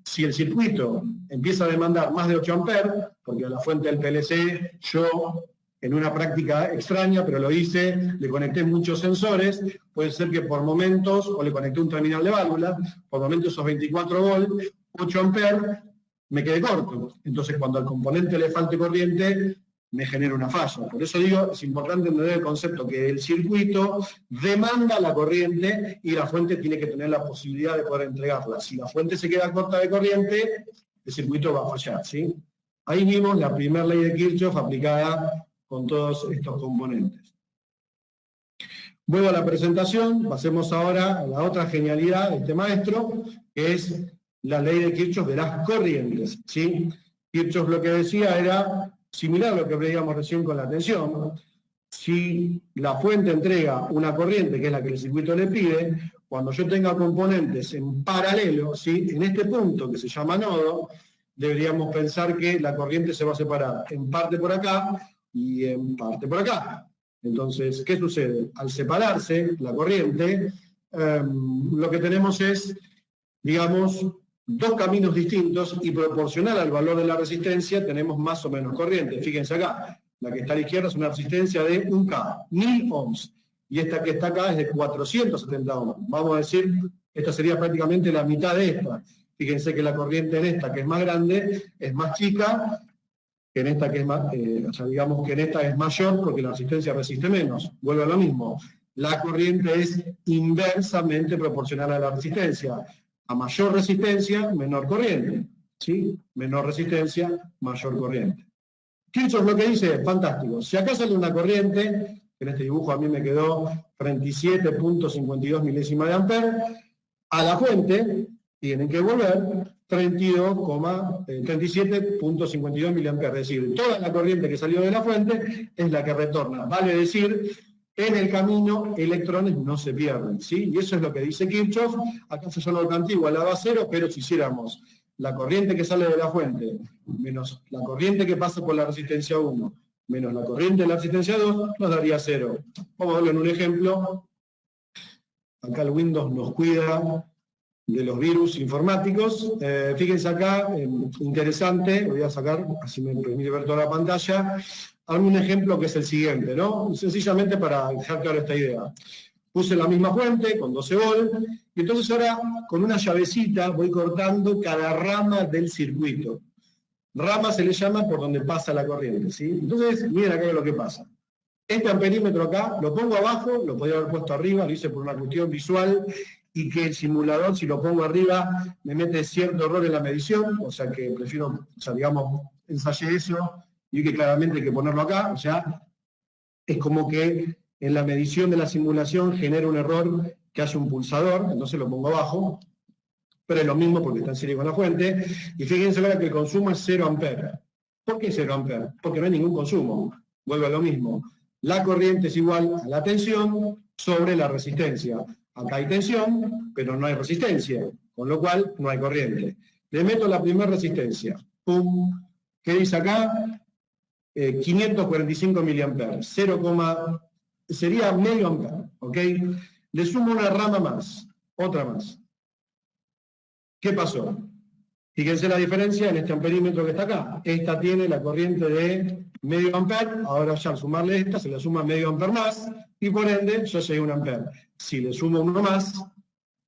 Speaker 1: Si el circuito empieza a demandar más de 8 amperes, porque a la fuente del PLC yo, en una práctica extraña, pero lo hice, le conecté muchos sensores, puede ser que por momentos, o le conecté un terminal de válvula, por momentos esos 24 volts, 8 amperes, me quedé corto. Entonces, cuando al componente le falte corriente, me genera una falla. Por eso digo, es importante entender el concepto que el circuito demanda la corriente y la fuente tiene que tener la posibilidad de poder entregarla. Si la fuente se queda corta de corriente, el circuito va a fallar, ¿sí? Ahí vimos la primera ley de Kirchhoff aplicada con todos estos componentes. Vuelvo a la presentación, pasemos ahora a la otra genialidad de este maestro, que es la ley de Kirchhoff de las corrientes, ¿sí? Kirchhoff lo que decía era similar a lo que veíamos recién con la tensión. Si la fuente entrega una corriente, que es la que el circuito le pide, cuando yo tenga componentes en paralelo, ¿sí? En este punto que se llama nodo, deberíamos pensar que la corriente se va a separar en parte por acá y en parte por acá. Entonces, ¿qué sucede? Al separarse la corriente, lo que tenemos es, digamos, dos caminos distintos y proporcional al valor de la resistencia tenemos más o menos corriente. Fíjense acá, la que está a la izquierda es una resistencia de 1K, 1000 ohms, y esta que está acá es de 470 ohms. Vamos a decir, esta sería prácticamente la mitad de esta. Fíjense que la corriente en esta, que es más grande, es más chica, que en esta que es más, o sea, digamos que en esta es mayor porque la resistencia resiste menos. Vuelve a lo mismo. La corriente es inversamente proporcional a la resistencia. A mayor resistencia, menor corriente. ¿Sí? Menor resistencia, mayor corriente. Kirchhoff lo que dice es fantástico. Si acá sale una corriente, en este dibujo a mí me quedó 37.52 milésimas de amper, a la fuente tienen que volver 37.52 mA, es decir, toda la corriente que salió de la fuente es la que retorna. Vale decir, en el camino electrones no se pierden, ¿sí? Y eso es lo que dice Kirchhoff. Acá se llama lo antiguo, la va a cero, pero si hiciéramos la corriente que sale de la fuente menos la corriente que pasa por la resistencia 1 menos la corriente de la resistencia 2, nos daría 0. Vamos a verlo en un ejemplo. Acá el Windows nos cuida de los virus informáticos. Fíjense acá, interesante, lo voy a sacar, así me permite ver toda la pantalla. Hago un ejemplo que es el siguiente, ¿no? Sencillamente para dejar clara esta idea. Puse la misma fuente con 12 volts, y entonces ahora con una llavecita voy cortando cada rama del circuito. Rama se le llama por donde pasa la corriente, ¿sí? Entonces, miren acá lo que pasa. Este amperímetro acá, lo pongo abajo, lo podría haber puesto arriba, lo hice por una cuestión visual, y que el simulador, si lo pongo arriba, me mete cierto error en la medición, o sea que prefiero, o sea, digamos, ensayé eso, y que claramente hay que ponerlo acá, o sea, es como que en la medición de la simulación genera un error que hace un pulsador, entonces lo pongo abajo, pero es lo mismo porque está en serie con la fuente, y fíjense ahora que el consumo es 0 amperes. ¿Por qué 0 amperes? Porque no hay ningún consumo, vuelvo a lo mismo. La corriente es igual a la tensión sobre la resistencia. Acá hay tensión, pero no hay resistencia, con lo cual no hay corriente. Le meto la primera resistencia, ¡pum! ¿Qué dice acá? 545 miliamperes, sería medio ampere, ¿ok? Le sumo una rama más, otra más. ¿Qué pasó? Fíjense la diferencia en este amperímetro que está acá. Esta tiene la corriente de medio ampere, ahora ya al sumarle esta se le suma medio ampere más, y por ende yo llegué a 1 ampere. Si le sumo uno más,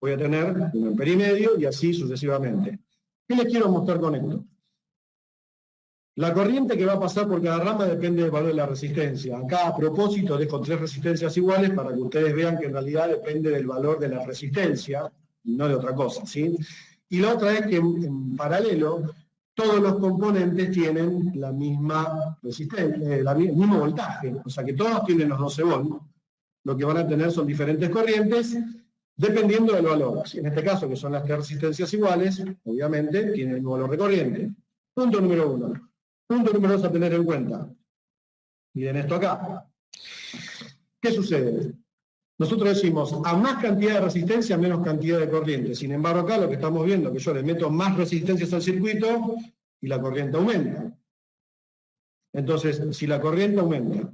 Speaker 1: voy a tener 1 ampere y medio, y así sucesivamente. ¿Qué les quiero mostrar con esto? La corriente que va a pasar por cada rama depende del valor de la resistencia. Acá, a propósito, dejo 3 resistencias iguales para que ustedes vean que en realidad depende del valor de la resistencia, y no de otra cosa, ¿sí? Y la otra es que en paralelo, todos los componentes tienen la misma resistencia, el mismo voltaje, o sea que todos tienen los 12 volts. Lo que van a tener son diferentes corrientes, dependiendo del valor. En este caso, que son las 3 resistencias iguales, obviamente, tienen el mismo valor de corriente. Punto número 1. Punto número 2 a tener en cuenta. Miren esto acá. ¿Qué sucede? Nosotros decimos, a más cantidad de resistencia, menos cantidad de corriente. Sin embargo, acá lo que estamos viendo es que yo le meto más resistencias al circuito y la corriente aumenta. Entonces, si la corriente aumenta,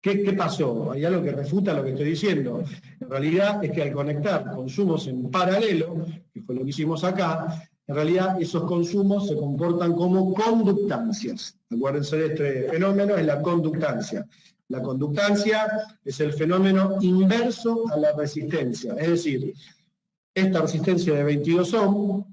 Speaker 1: ¿qué pasó? Hay algo que refuta lo que estoy diciendo. En realidad es que al conectar consumos en paralelo, que fue lo que hicimos acá, en realidad esos consumos se comportan como conductancias. Acuérdense de este fenómeno, es la conductancia. La conductancia es el fenómeno inverso a la resistencia. Es decir, esta resistencia de 22 ohms,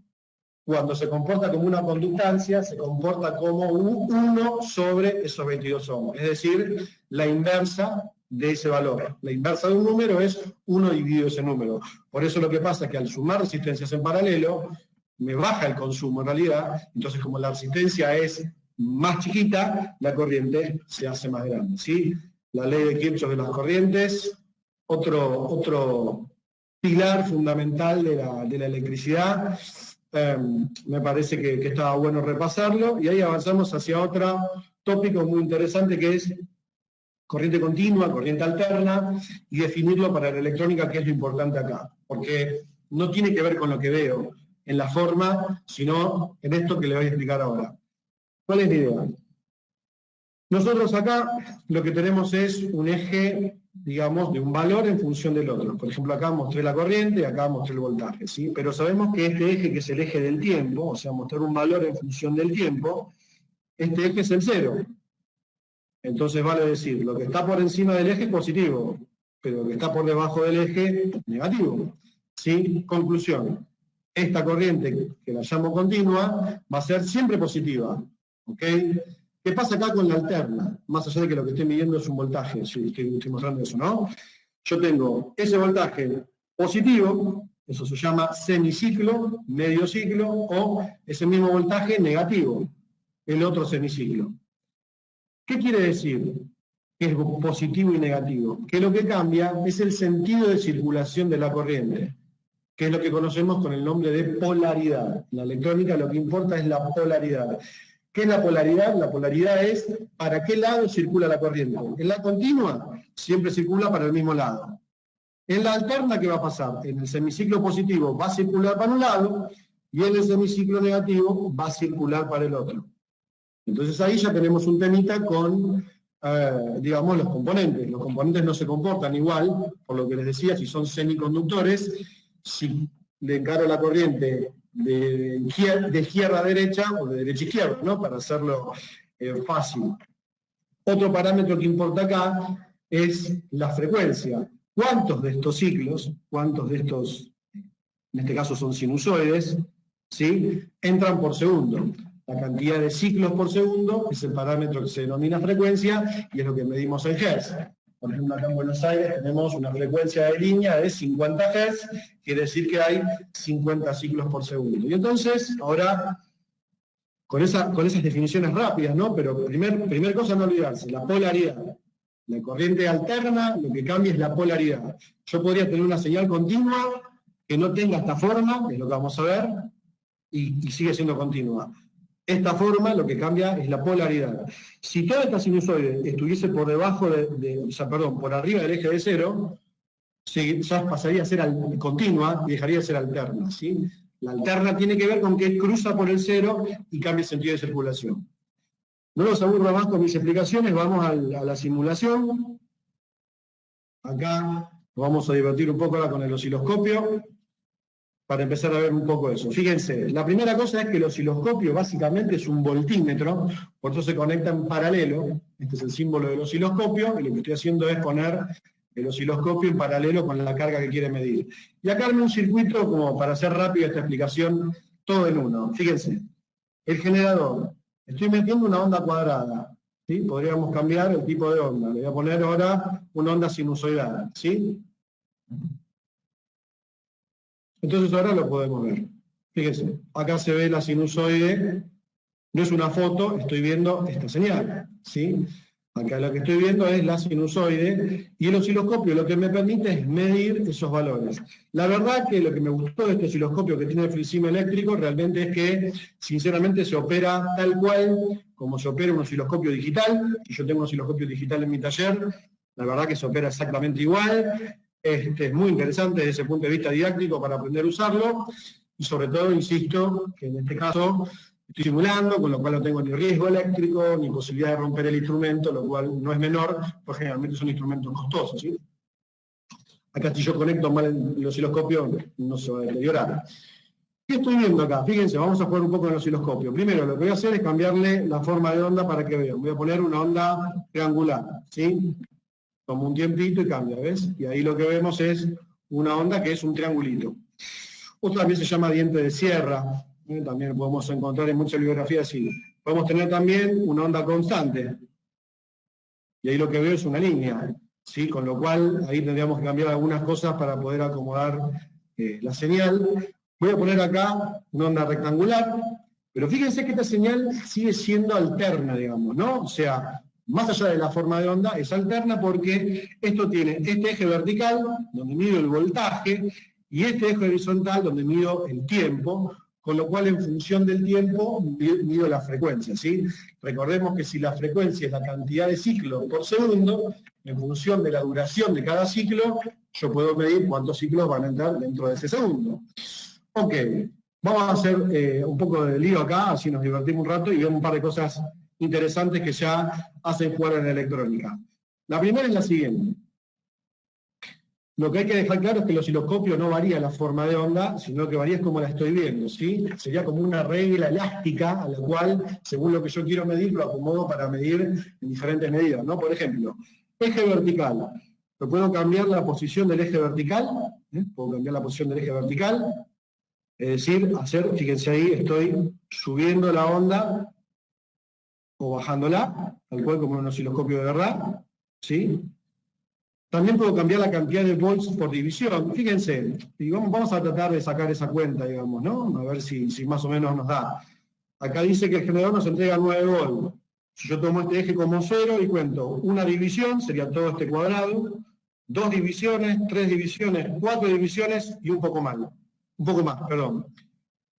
Speaker 1: cuando se comporta como una conductancia, se comporta como 1 sobre esos 22 ohms. Es decir, la inversa de ese valor. La inversa de un número es 1 dividido ese número. Por eso lo que pasa es que al sumar resistencias en paralelo, me baja el consumo en realidad, entonces como la resistencia es más chiquita, la corriente se hace más grande, ¿sí? La ley de Kirchhoff de las corrientes, otro pilar fundamental de la electricidad, me parece que estaba bueno repasarlo, y ahí avanzamos hacia otro tópico muy interesante que es corriente continua, corriente alterna, y definirlo para la electrónica, que es lo importante acá, porque no tiene que ver con lo que veo en la forma, sino en esto que le voy a explicar ahora. ¿Cuál es la idea? Nosotros acá lo que tenemos es un eje, digamos, de un valor en función del otro. Por ejemplo, acá mostré la corriente y acá mostré el voltaje, ¿sí? Pero sabemos que este eje, que es el eje del tiempo, o sea, mostrar un valor en función del tiempo, este eje es el 0. Entonces vale decir, lo que está por encima del eje es positivo, pero lo que está por debajo del eje es negativo, ¿sí? Conclusión. Esta corriente, que la llamo continua, va a ser siempre positiva. ¿Ok? ¿Qué pasa acá con la alterna? Más allá de que lo que estoy midiendo es un voltaje, sí, estoy mostrando eso, ¿no? Yo tengo ese voltaje positivo, eso se llama semiciclo, medio ciclo, o ese mismo voltaje negativo, el otro semiciclo. ¿Qué quiere decir que es positivo y negativo? Que lo que cambia es el sentido de circulación de la corriente, que es lo que conocemos con el nombre de polaridad. En la electrónica lo que importa es la polaridad. ¿Qué es la polaridad? La polaridad es para qué lado circula la corriente. En la continua siempre circula para el mismo lado. En la alterna, ¿qué va a pasar? En el semiciclo positivo va a circular para un lado y en el semiciclo negativo va a circular para el otro. Entonces ahí ya tenemos un temita con, digamos, los componentes. Los componentes no se comportan igual, por lo que les decía, si son semiconductores, si le encaro la corriente de izquierda a derecha o de derecha a izquierda, ¿no? Para hacerlo fácil. Otro parámetro que importa acá es la frecuencia. ¿Cuántos de estos ciclos, cuántos de estos, en este caso son sinusoides, ¿sí? Entran por segundo? La cantidad de ciclos por segundo es el parámetro que se denomina frecuencia y es lo que medimos en Hertz. por ejemplo acá en Buenos Aires tenemos una frecuencia de línea de 50 Hz, quiere decir que hay 50 ciclos por segundo. Y entonces, ahora, con esas definiciones rápidas, ¿no? Pero primer cosa no olvidarse, la polaridad. La corriente alterna, lo que cambia es la polaridad. Yo podría tener una señal continua que no tenga esta forma, que es lo que vamos a ver, y sigue siendo continua. Esta forma lo que cambia es la polaridad. Si toda esta sinusoide estuviese por debajo por arriba del eje de cero, ya pasaría a ser continua y dejaría de ser alterna, ¿sí? La alterna tiene que ver con que cruza por el cero y cambia el sentido de circulación. No los aburro más con mis explicaciones, vamos a la simulación. Acá nos vamos a divertir un poco ahora con el osciloscopio, para empezar a ver un poco eso. Fíjense, la primera cosa es que el osciloscopio básicamente es un voltímetro, por eso se conecta en paralelo. Este es el símbolo del osciloscopio, y lo que estoy haciendo es poner el osciloscopio en paralelo con la carga que quiere medir. Y acá armé un circuito como para hacer rápido esta explicación, todo en uno. Fíjense, el generador, estoy metiendo una onda cuadrada, ¿sí? Podríamos cambiar el tipo de onda. Le voy a poner ahora una onda sinusoidal, ¿sí? Entonces ahora lo podemos ver. Fíjense, acá se ve la sinusoide, no es una foto, estoy viendo esta señal, ¿sí? Acá lo que estoy viendo es la sinusoide, y el osciloscopio lo que me permite es medir esos valores. La verdad que lo que me gustó de este osciloscopio que tiene el FreeSim eléctrico realmente es que, sinceramente, se opera tal cual como se opera un osciloscopio digital, y yo tengo un osciloscopio digital en mi taller, la verdad que se opera exactamente igual. Es muy interesante desde ese punto de vista didáctico para aprender a usarlo, y sobre todo, insisto, que en este caso estoy simulando, con lo cual no tengo ni riesgo eléctrico, ni posibilidad de romper el instrumento, lo cual no es menor, porque generalmente son instrumentos costosos, ¿sí? Acá si yo conecto mal el osciloscopio, no se va a deteriorar. ¿Qué estoy viendo acá? Fíjense, vamos a jugar un poco en el osciloscopio. Primero, lo que voy a hacer es cambiarle la forma de onda para que vean. Voy a poner una onda triangular, ¿sí? Tomo un tiempito y cambia, ¿ves? Y ahí lo que vemos es una onda que es un triangulito. Otra también se llama diente de sierra, también podemos encontrar en muchas bibliografías así. Podemos tener también una onda constante, y ahí lo que veo es una línea, ¿sí? Con lo cual ahí tendríamos que cambiar algunas cosas para poder acomodar la señal. Voy a poner acá una onda rectangular, pero fíjense que esta señal sigue siendo alterna, digamos, ¿no? O sea, más allá de la forma de onda, es alterna porque esto tiene este eje vertical, donde mido el voltaje, y este eje horizontal, donde mido el tiempo, con lo cual en función del tiempo mido la frecuencia, ¿sí? Recordemos que si la frecuencia es la cantidad de ciclos por segundo, en función de la duración de cada ciclo, yo puedo medir cuántos ciclos van a entrar dentro de ese segundo. Ok, vamos a hacer un poco de lío acá, así nos divertimos un rato y vemos un par de cosas interesantes que ya hacen jugar en la electrónica. La primera es la siguiente. Lo que hay que dejar claro es que el osciloscopio no varía la forma de onda, sino que varía es como la estoy viendo, ¿sí? Sería como una regla elástica a la cual, según lo que yo quiero medir, lo acomodo para medir en diferentes medidas, ¿no? Por ejemplo, eje vertical. ¿Lo puedo cambiar la posición del eje vertical? Puedo cambiar la posición del eje vertical. Es decir, fíjense ahí, estoy subiendo la onda o bajándola, tal cual como en un osciloscopio de verdad, ¿sí? También puedo cambiar la cantidad de volts por división. Fíjense, y vamos a tratar de sacar esa cuenta, digamos, ¿no? A ver si más o menos nos da. Acá dice que el generador nos entrega 9 volts. Si yo tomo este eje como 0 y cuento una división, sería todo este cuadrado, 2 divisiones, 3 divisiones, 4 divisiones y un poco más. Un poco más, perdón.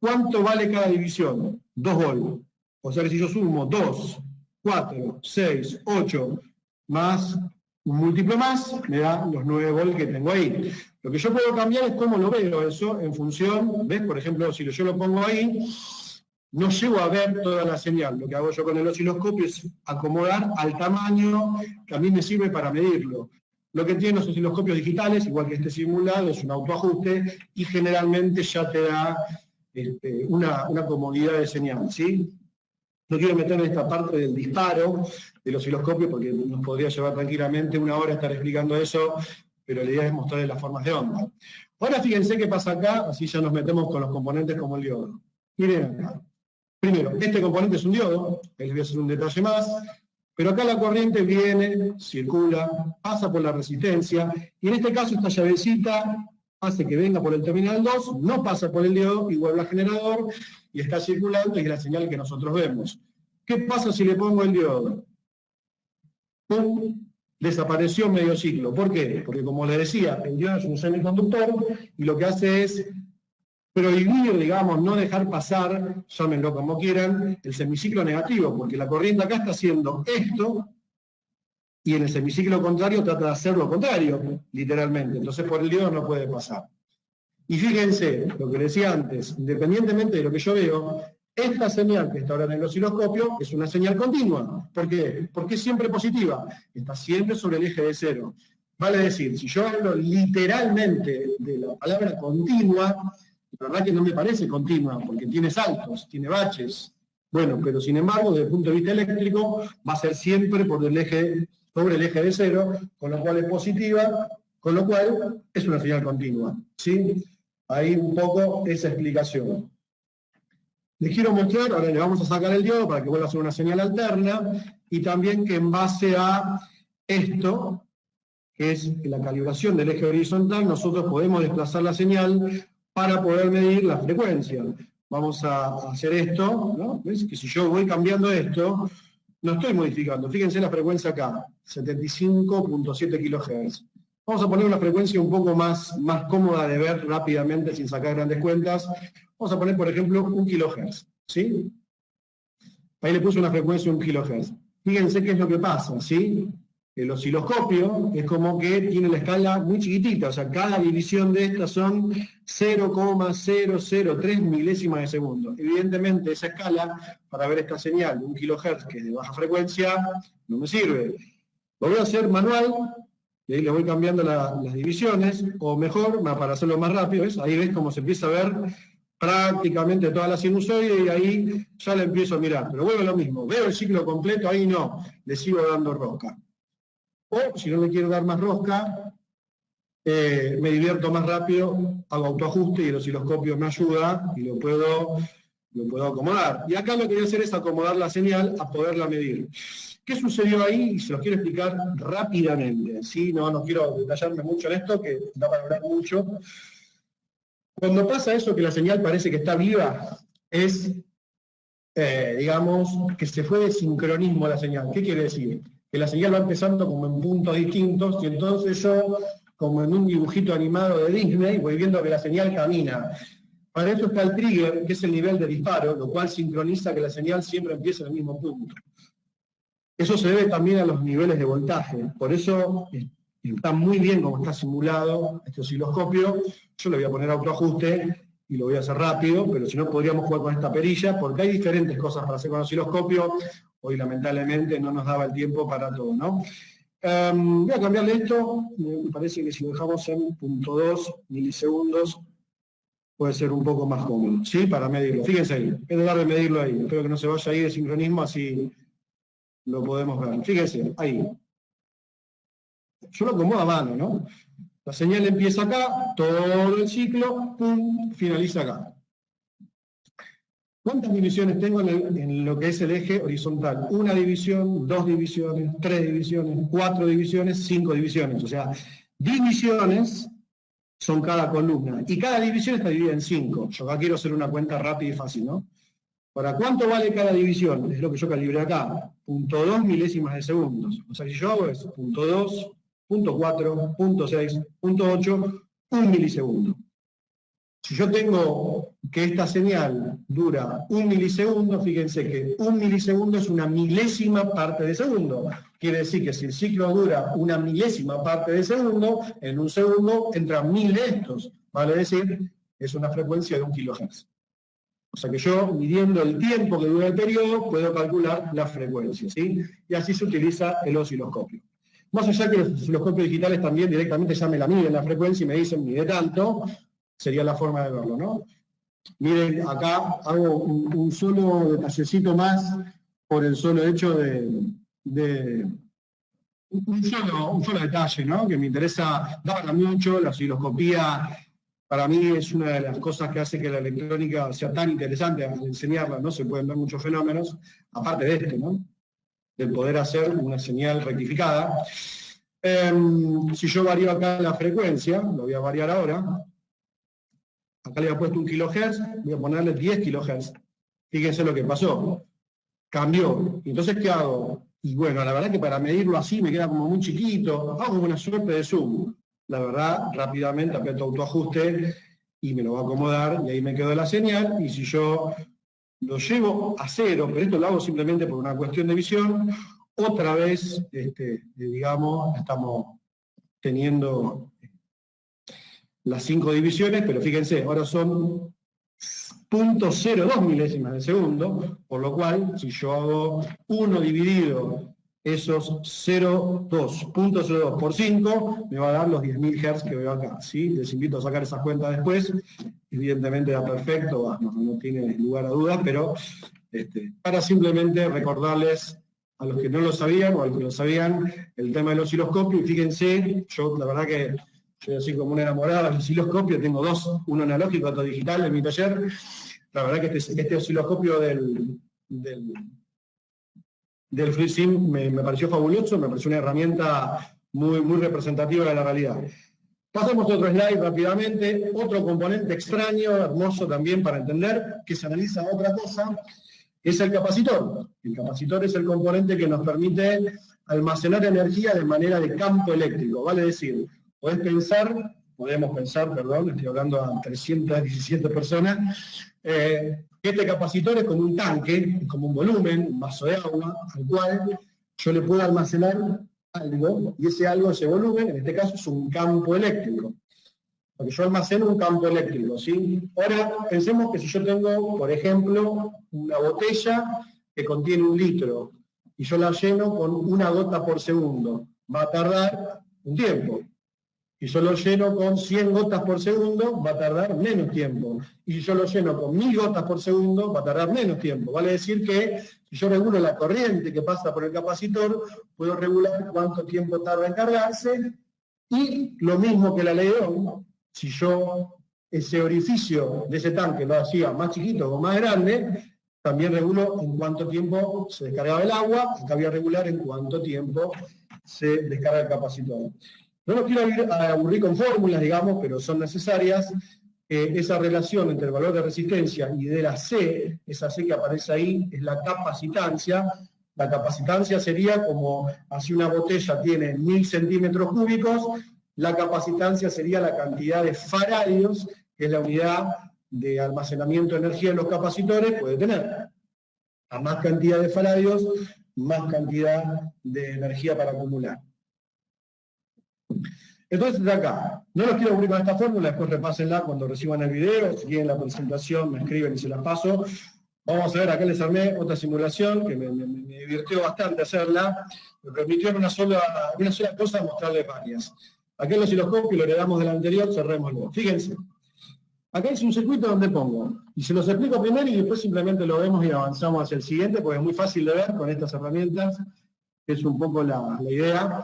Speaker 1: ¿Cuánto vale cada división? 2 volts. O sea que si yo sumo 2, 4, 6, 8, más un múltiplo más, me da los 9 volts que tengo ahí. Lo que yo puedo cambiar es cómo lo veo eso en función, ¿ves? Por ejemplo, si yo lo pongo ahí, no llego a ver toda la señal. Lo que hago yo con el osciloscopio es acomodar al tamaño que a mí me sirve para medirlo. Lo que tienen los osciloscopios digitales, igual que este simulado, es un autoajuste y generalmente ya te da una comodidad de señal, ¿sí? No quiero meterme en esta parte del disparo del osciloscopio porque nos podría llevar tranquilamente una hora estar explicando eso, pero la idea es mostrarles las formas de onda. Ahora fíjense qué pasa acá, así ya nos metemos con los componentes como el diodo. Miren acá. Primero, este componente es un diodo, ahí les voy a hacer un detalle más. Pero acá la corriente viene, circula, pasa por la resistencia, y en este caso esta llavecita hace que venga por el terminal 2, no pasa por el diodo y vuelve al generador, y está circulando, y es la señal que nosotros vemos. ¿Qué pasa si le pongo el diodo? ¡Pum! Desapareció medio ciclo. ¿Por qué? Porque como les decía, el diodo es un semiconductor, y lo que hace es prohibir, digamos, no dejar pasar, llámenlo como quieran, el semiciclo negativo, porque la corriente acá está haciendo esto, y en el semiciclo contrario trata de hacer lo contrario, literalmente. Entonces por el diodo no puede pasar. Y fíjense, lo que decía antes, independientemente de lo que yo veo, esta señal que está ahora en el osciloscopio es una señal continua. ¿Por qué? Porque es siempre positiva. Está siempre sobre el eje de cero. Vale decir, si yo hablo literalmente de la palabra continua, la verdad que no me parece continua, porque tiene saltos, tiene baches. Bueno, pero sin embargo, desde el punto de vista eléctrico, va a ser siempre por el eje, sobre el eje de cero, con lo cual es positiva, con lo cual es una señal continua. ¿Sí? Ahí un poco esa explicación. Les quiero mostrar, ahora le vamos a sacar el diodo para que vuelva a ser una señal alterna, y también que en base a esto, que es la calibración del eje horizontal, nosotros podemos desplazar la señal para poder medir la frecuencia. Vamos a hacer esto, ¿no? ¿Ves? Que si yo voy cambiando esto, no estoy modificando. Fíjense la frecuencia acá, 75.7 kHz. Vamos a poner una frecuencia un poco más cómoda de ver rápidamente sin sacar grandes cuentas. Vamos a poner, por ejemplo, 1 kHz. ¿Sí? Ahí le puse una frecuencia de 1 kHz. Fíjense qué es lo que pasa, ¿sí? El osciloscopio es como que tiene la escala muy chiquitita, o sea, cada división de estas son 0,003 milésimas de segundo. Evidentemente esa escala, para ver esta señal de 1 kHz, que es de baja frecuencia, no me sirve. Lo voy a hacer manual, y ahí le voy cambiando las divisiones, o mejor, para hacerlo más rápido, ¿ves? Ahí ves cómo se empieza a ver prácticamente toda la sinusoide, y ahí ya la empiezo a mirar. Pero vuelvo a lo mismo, veo el ciclo completo, ahí no, le sigo dando rosca. O si no le quiero dar más rosca, me divierto más rápido, hago autoajuste y el osciloscopio me ayuda y lo puedo acomodar. Y acá lo que voy a hacer es acomodar la señal a poderla medir. ¿Qué sucedió ahí? Y se los quiero explicar rápidamente. ¿Sí? No quiero detallarme mucho en esto, que da para hablar mucho. Cuando pasa eso que la señal parece que está viva, es, digamos, que se fue de sincronismo la señal. ¿Qué quiere decir? Que la señal va empezando como en puntos distintos, y entonces yo, como en un dibujito animado de Disney, voy viendo que la señal camina. Para eso está el trigger, que es el nivel de disparo, lo cual sincroniza que la señal siempre empiece en el mismo punto. Eso se debe también a los niveles de voltaje. Por eso está muy bien como está simulado este osciloscopio. Yo le voy a poner autoajuste y lo voy a hacer rápido, pero si no podríamos jugar con esta perilla, porque hay diferentes cosas para hacer con el osciloscopio. Hoy lamentablemente no nos daba el tiempo para todo, ¿no? Voy a cambiarle esto, me parece que si lo dejamos en 0.2 milisegundos puede ser un poco más cómodo, ¿sí? Para medirlo. Fíjense ahí, en lugar de medirlo ahí, espero que no se vaya ahí de sincronismo, así lo podemos ver. Fíjense, ahí. Yo lo acomodo a mano, ¿no? La señal empieza acá, todo el ciclo, pum, finaliza acá. ¿Cuántas divisiones tengo en lo que es el eje horizontal? 1 división, 2 divisiones, 3 divisiones, 4 divisiones, 5 divisiones. O sea, divisiones son cada columna. Y cada división está dividida en 5. Yo acá quiero hacer una cuenta rápida y fácil, ¿no? Ahora, ¿cuánto vale cada división? Es lo que yo calibré acá. 0.2 milésimas de segundos. O sea, si yo hago es 0.2, 0.4, 0.6, 0.8, 1 milisegundo. Si yo tengo que esta señal dura 1 milisegundo, fíjense que 1 milisegundo es una milésima parte de segundo. Quiere decir que si el ciclo dura una milésima parte de segundo, en un segundo entran 1000 de estos. Vale decir, es una frecuencia de 1 kHz. O sea que yo, midiendo el tiempo que dura el periodo, puedo calcular la frecuencia, ¿sí? Y así se utiliza el osciloscopio. Más allá que los osciloscopios digitales también directamente ya me la miden la frecuencia y me dicen mide tanto, sería la forma de verlo, ¿no? Miren, acá hago un solo detallecito más por el solo hecho un solo detalle, ¿no? Que me interesa, da mucho, la osciloscopía para mí es una de las cosas que hace que la electrónica sea tan interesante al enseñarla, ¿no? Se pueden ver muchos fenómenos, aparte de este, ¿no? del poder hacer una señal rectificada. Si yo varío acá la frecuencia, lo voy a variar ahora, acá le había puesto 1 kHz, voy a ponerle 10 kHz. Fíjense lo que pasó. Cambió. Entonces, ¿qué hago? Y bueno, la verdad que para medirlo así me queda como muy chiquito. Hago una suerte de zoom. La verdad, rápidamente aprieto autoajuste y me lo va a acomodar y ahí me quedo la señal. Y si yo lo llevo a 0, pero esto lo hago simplemente por una cuestión de visión, otra vez, digamos, estamos teniendo las 5 divisiones, pero fíjense, ahora son 0.02 milésimas de segundo, por lo cual, si yo hago 1 dividido esos 0.02 por 5, me va a dar los 10.000 Hz que veo acá, ¿sí? Les invito a sacar esas cuentas después, evidentemente da perfecto, no tiene lugar a dudas, pero para simplemente recordarles a los que no lo sabían o a los que lo sabían el tema del osciloscopio, y fíjense, yo la verdad que soy así como una enamorada del osciloscopio, tengo 2, uno analógico, otro digital en mi taller. La verdad que este osciloscopio del FluidSim me pareció fabuloso, me pareció una herramienta muy, muy representativa de la realidad. Pasamos a otro slide rápidamente, otro componente extraño, hermoso también para entender, que se analiza otra cosa, es el capacitor. El capacitor es el componente que nos permite almacenar energía de manera de campo eléctrico, vale decir, podemos pensar, estoy hablando a 317 personas, que este capacitor es como un tanque, como un volumen, un vaso de agua, al cual yo le puedo almacenar algo, y ese algo, ese volumen, en este caso es un campo eléctrico. Porque yo almaceno un campo eléctrico, ¿sí? Ahora, pensemos que si yo tengo, por ejemplo, una botella que contiene 1 litro, y yo la lleno con 1 gota por segundo, va a tardar un tiempo. Y yo lo lleno con 100 gotas por segundo, va a tardar menos tiempo. Y si yo lo lleno con 1000 gotas por segundo, va a tardar menos tiempo. Vale decir que si yo regulo la corriente que pasa por el capacitor, puedo regular cuánto tiempo tarda en cargarse. Y lo mismo que la ley de Ohm, si yo ese orificio de ese tanque lo hacía más chiquito o más grande, también regulo en cuánto tiempo se descargaba el agua. Acá voy a regular en cuánto tiempo se descarga el capacitor. No los quiero aburrir con fórmulas, digamos, pero son necesarias. Esa relación entre el valor de resistencia y de la C, esa C que aparece ahí, es la capacitancia. La capacitancia sería como, si una botella tiene 1000 centímetros cúbicos, la capacitancia sería la cantidad de faradios, que es la unidad de almacenamiento de energía en los capacitores, puede tener. A más cantidad de faradios, más cantidad de energía para acumular. Entonces, de acá, no los quiero aburrir con esta fórmula, después repásenla cuando reciban el video, si quieren la presentación, me escriben y se las paso. Vamos a ver, acá les armé otra simulación que me divirtió bastante hacerla, me permitió en una sola cosa mostrarles varias. Acá el osciloscopio lo heredamos del anterior, cerrémoslo. Fíjense, acá es un circuito donde pongo, y se los explico primero y después simplemente lo vemos y avanzamos hacia el siguiente, porque es muy fácil de ver con estas herramientas, que es un poco la idea.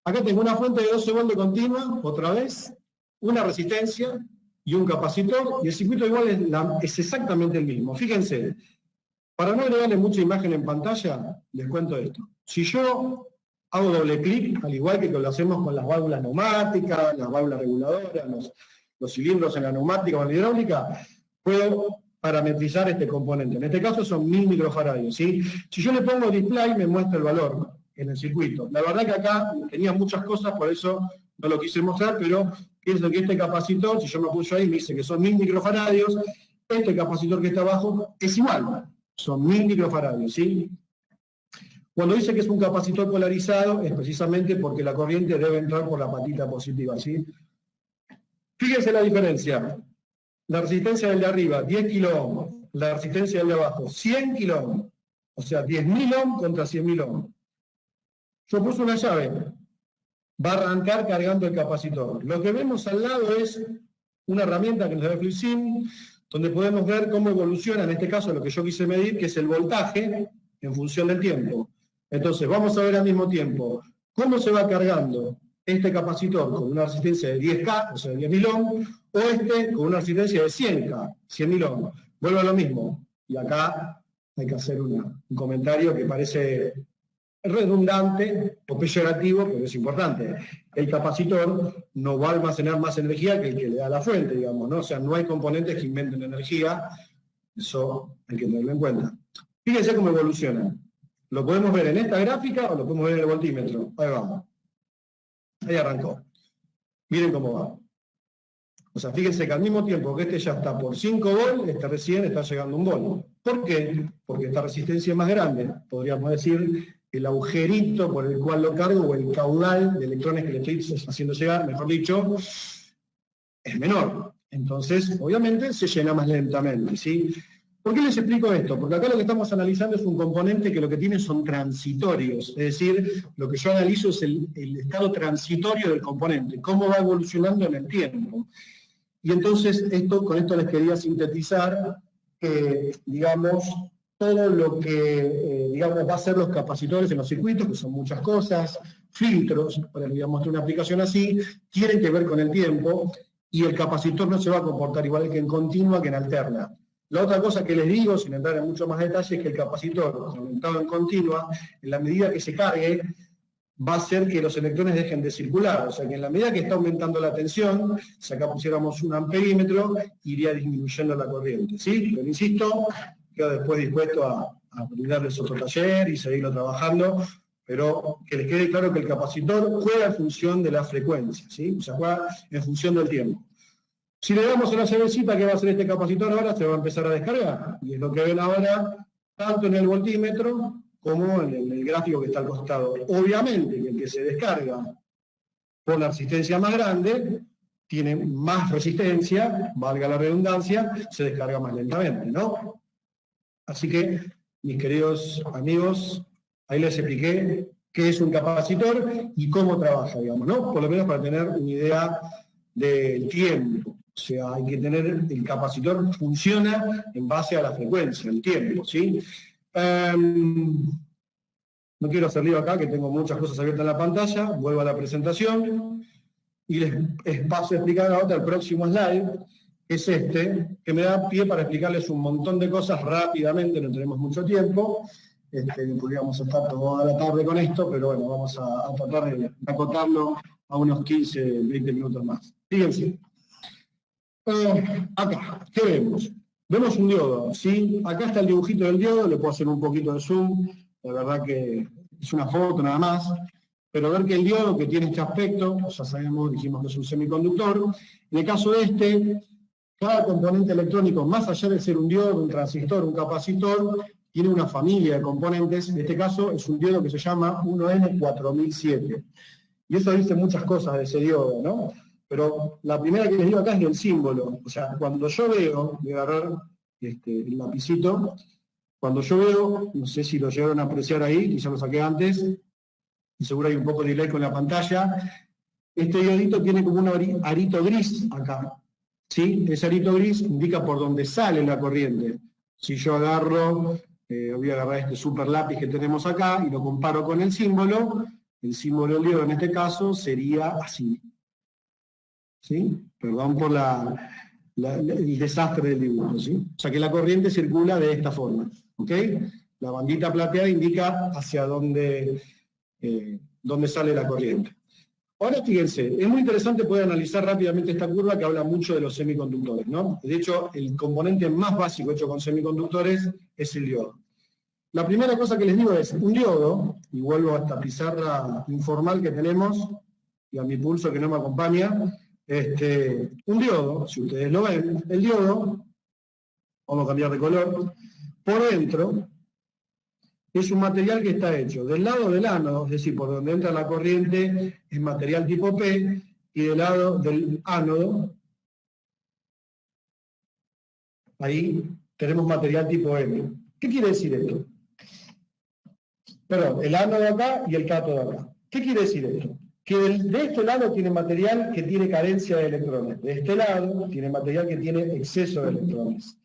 Speaker 1: Acá tengo una fuente de 12 voltios continua, otra vez, una resistencia y un capacitor, y el circuito igual es exactamente el mismo. Fíjense, para no agregarle mucha imagen en pantalla, les cuento esto. Si yo hago doble clic, al igual que lo hacemos con las válvulas neumáticas, las válvulas reguladoras, los cilindros en la neumática o en la hidráulica, puedo parametrizar este componente. En este caso son 1000 microfaradios, ¿sí? Si yo le pongo display, me muestra el valor en el circuito. La verdad que acá tenía muchas cosas, por eso no lo quise mostrar, pero pienso que este capacitor, si yo me apoyo ahí, me dice que son 1000 microfaradios, este capacitor que está abajo es igual, son 1000 microfaradios, ¿sí? Cuando dice que es un capacitor polarizado, es precisamente porque la corriente debe entrar por la patita positiva, ¿sí? Fíjense la diferencia. La resistencia del de arriba, 10 kiloohms, la resistencia del de abajo, 100 kiloohms, o sea, 10.000 ohms contra 100.000 ohms. Yo puse una llave, va a arrancar cargando el capacitor. Lo que vemos al lado es una herramienta que nos da FluidSim, donde podemos ver cómo evoluciona, en este caso lo que yo quise medir, que es el voltaje en función del tiempo. Entonces, vamos a ver al mismo tiempo cómo se va cargando este capacitor con una resistencia de 10K, o sea, 10.000 ohms, o con una resistencia de 100K, 100.000 ohms. Vuelvo a lo mismo. Y acá hay que hacer un comentario que parece redundante o peyorativo, pero es importante. El capacitor no va a almacenar más energía que el que le da la fuente, digamos, ¿no? O sea, no hay componentes que inventen energía, eso hay que tenerlo en cuenta. Fíjense cómo evoluciona. Lo podemos ver en esta gráfica o lo podemos ver en el voltímetro. Ahí vamos. Ahí arrancó. Miren cómo va. O sea, fíjense que al mismo tiempo que este ya está por 5 volts, este recién está llegando a 1 volt. ¿Por qué? Porque esta resistencia es más grande. Podríamos decir el agujerito por el cual lo cargo o el caudal de electrones que le estoy haciendo llegar, mejor dicho, es menor. Entonces, obviamente, se llena más lentamente, ¿sí? ¿Por qué les explico esto? Porque acá lo que estamos analizando es un componente que lo que tiene son transitorios, es decir, lo que yo analizo es el estado transitorio del componente, cómo va evolucionando en el tiempo. Y entonces, con esto les quería sintetizar, digamos, todo lo que, digamos, va a ser los capacitores en los circuitos, que son muchas cosas, filtros, para que les mostrar una aplicación así, tienen que ver con el tiempo, y el capacitor no se va a comportar igual que en continua que en alterna. La otra cosa que les digo, sin entrar en mucho más detalle, es que el capacitor, conectado en continua, en la medida que se cargue, va a hacer que los electrones dejen de circular. O sea que en la medida que está aumentando la tensión, si acá pusiéramos un amperímetro, iría disminuyendo la corriente, ¿sí? Pero insisto, quedo después dispuesto a brindarles otro taller y seguirlo trabajando, pero que les quede claro que el capacitor juega en función de la frecuencia, ¿sí? O sea, juega en función del tiempo. Si le damos a la llavecita, ¿qué va a hacer este capacitor ahora? Se va a empezar a descargar. Y es lo que ven ahora, tanto en el voltímetro como en el gráfico que está al costado. Obviamente que el que se descarga por la resistencia más grande, tiene más resistencia, valga la redundancia, se descarga más lentamente, ¿no? Así que, mis queridos amigos, ahí les expliqué qué es un capacitor y cómo trabaja, digamos, ¿no? Por lo menos para tener una idea del tiempo. O sea, hay que tener, el capacitor funciona en base a la frecuencia, el tiempo, ¿sí? No quiero hacer lío acá, que tengo muchas cosas abiertas en la pantalla, vuelvo a la presentación y les paso a explicar ahora el próximo slide, que es este, que me da pie para explicarles un montón de cosas rápidamente, no tenemos mucho tiempo, podríamos estar toda la tarde con esto, pero bueno, vamos a tratar de acotarlo a unos 15, 20 minutos más. Fíjense. Acá, ¿qué vemos? Vemos un diodo, ¿sí? Acá está el dibujito del diodo, le puedo hacer un poquito de zoom, la verdad que es una foto nada más, pero ver que el diodo que tiene este aspecto, ya sabemos, dijimos que es un semiconductor, en el caso de este, cada componente electrónico, más allá de ser un diodo, un transistor, un capacitor, tiene una familia de componentes, en este caso es un diodo que se llama 1N4007. Y eso dice muchas cosas de ese diodo, ¿no? Pero la primera que les digo acá es del símbolo. O sea, cuando yo veo, voy a agarrar el lapicito, cuando yo veo, no sé si lo llegaron a apreciar ahí, quizá lo saqué antes, y seguro hay un poco de delay con la pantalla, este diodito tiene como un arito gris acá. ¿Sí? Ese arito gris indica por dónde sale la corriente. Si yo agarro, voy a agarrar este super lápiz que tenemos acá y lo comparo con el símbolo del diodo en este caso sería así. ¿Sí? Perdón por el desastre del dibujo, ¿sí? O sea que la corriente circula de esta forma, ¿ok? La bandita plateada indica hacia dónde sale la corriente. Ahora fíjense, es muy interesante poder analizar rápidamente esta curva que habla mucho de los semiconductores, ¿no? De hecho, el componente más básico hecho con semiconductores es el diodo. La primera cosa que les digo es, un diodo, y vuelvo a esta pizarra informal que tenemos, y a mi pulso que no me acompaña, un diodo, si ustedes lo ven, el diodo, vamos a cambiar de color, por dentro es un material que está hecho del lado del ánodo, es decir, por donde entra la corriente es material tipo P, y del lado del ánodo, ahí tenemos material tipo M. ¿Qué quiere decir esto? Perdón, el ánodo acá y el cátodo acá. ¿Qué quiere decir esto? Que de este lado tiene material que tiene carencia de electrones, de este lado tiene material que tiene exceso de electrones.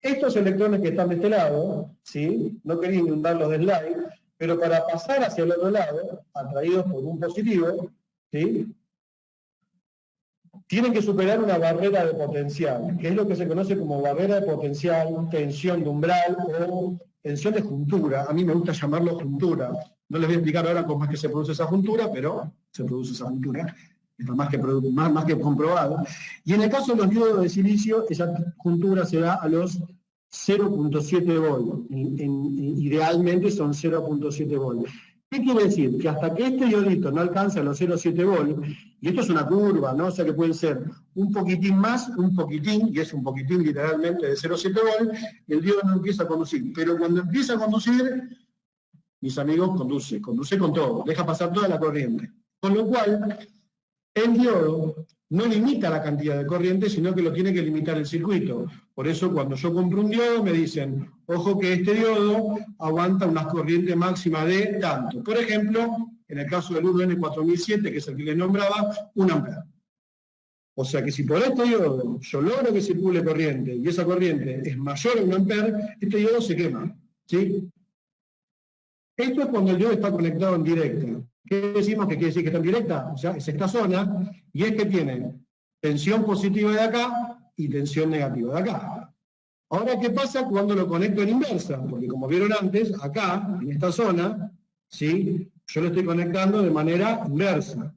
Speaker 1: Estos electrones que están de este lado, ¿sí? No quería inundarlos de slide, pero para pasar hacia el otro lado, atraídos por un positivo, ¿sí? Tienen que superar una barrera de potencial, que es lo que se conoce como barrera de potencial, tensión de umbral o tensión de juntura. A mí me gusta llamarlo juntura, No les voy a explicar ahora cómo es que se produce esa juntura, pero se produce esa juntura. Está más que comprobado. Y en el caso de los diodos de silicio, esa juntura se da a los 0.7 volt. Idealmente son 0.7 volt. ¿Qué quiere decir? Que hasta que este diodito no alcanza los 0.7 volt, y esto es una curva, ¿no? O sea que pueden ser un poquitín más, un poquitín, y es un poquitín literalmente de 0.7 volt, el diodo no empieza a conducir. Pero cuando empieza a conducir, mis amigos, conduce con todo, deja pasar toda la corriente. Con lo cual, el diodo no limita la cantidad de corriente, sino que lo tiene que limitar el circuito. Por eso, cuando yo compro un diodo, me dicen, ojo que este diodo aguanta una corriente máxima de tanto. Por ejemplo, en el caso del 1N4007, que es el que les nombraba, 1 ampere. O sea que si por este diodo yo logro que circule corriente, y esa corriente es mayor a 1 ampere, este diodo se quema. ¿Sí? Esto es cuando el diodo está conectado en directa. ¿Qué decimos que quiere decir que está en directa? O sea, es esta zona, y es que tiene tensión positiva de acá y tensión negativa de acá. Ahora, ¿qué pasa cuando lo conecto en inversa? Porque como vieron antes, acá, en esta zona, ¿sí? Yo lo estoy conectando de manera inversa.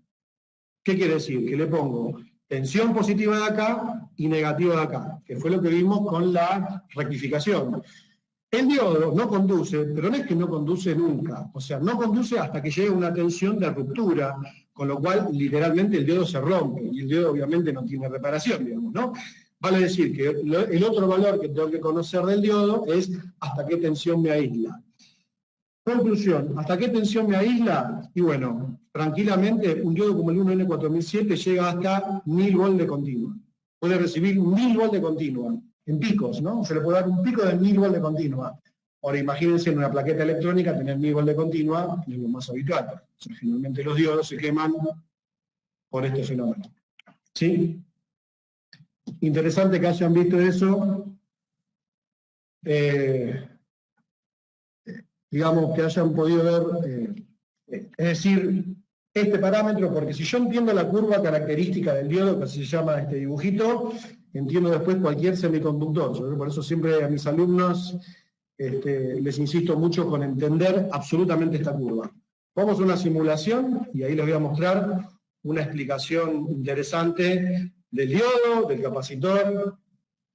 Speaker 1: ¿Qué quiere decir? Que le pongo tensión positiva de acá y negativa de acá, que fue lo que vimos con la rectificación. El diodo no conduce, pero no es que no conduce nunca, o sea, no conduce hasta que llegue una tensión de ruptura, con lo cual literalmente el diodo se rompe, y el diodo obviamente no tiene reparación, digamos, ¿no? Vale decir que el otro valor que tengo que conocer del diodo es hasta qué tensión me aísla. Conclusión, ¿hasta qué tensión me aísla? Y bueno, tranquilamente un diodo como el 1N4007 llega hasta 1000 volts de continua. Puede recibir 1000 volts de continua. En picos, ¿no? Se le puede dar un pico de 1000 volts de continua. Ahora imagínense en una plaqueta electrónica tener 1000 volts de continua, es lo más habitual. O sea, generalmente los diodos se queman por este fenómeno. ¿Sí? Interesante que hayan visto eso. Digamos, que hayan podido ver, es decir, este parámetro, porque si yo entiendo la curva característica del diodo, que se llama este dibujito, entiendo después cualquier semiconductor. Yo por eso siempre a mis alumnos les insisto mucho con entender absolutamente esta curva. Vamos a una simulación y ahí les voy a mostrar una explicación interesante del diodo, del capacitor,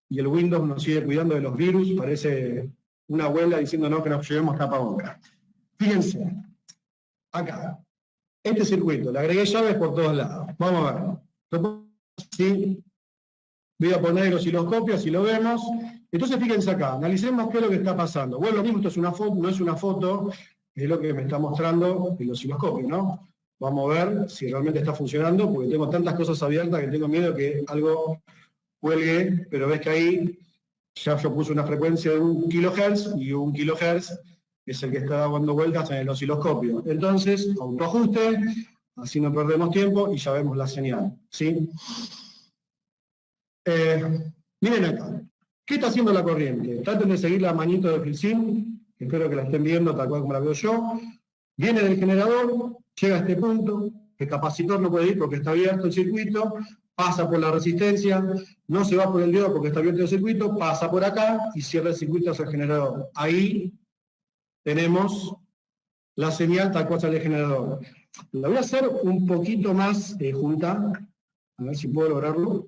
Speaker 1: y el Windows nos sigue cuidando de los virus, parece una abuela diciéndonos que nos llevemos tapabocas. Fíjense, acá, este circuito, le agregué llaves por todos lados. Vamos a ver. ¿Sí? Voy a poner el osciloscopio, así lo vemos. Entonces, fíjense acá, analicemos qué es lo que está pasando. Bueno, lo mismo, esto es una foto, no es una foto, es lo que me está mostrando el osciloscopio, ¿no? Vamos a ver si realmente está funcionando, porque tengo tantas cosas abiertas que tengo miedo que algo cuelgue, pero ves que ahí ya yo puse una frecuencia de 1 kHz, y 1 kHz es el que está dando vueltas en el osciloscopio. Entonces, autoajuste, así no perdemos tiempo y ya vemos la señal, ¿sí? Miren acá, ¿qué está haciendo la corriente? Traten de seguir la manito de Filsin, espero que la estén viendo tal cual como la veo yo. Viene del generador, llega a este punto, el capacitor no puede ir porque está abierto el circuito, pasa por la resistencia, no se va por el diodo porque está abierto el circuito, pasa por acá y cierra el circuito hacia el generador. Ahí tenemos la señal tal cual sale el generador. La voy a hacer un poquito más junta, a ver si puedo lograrlo.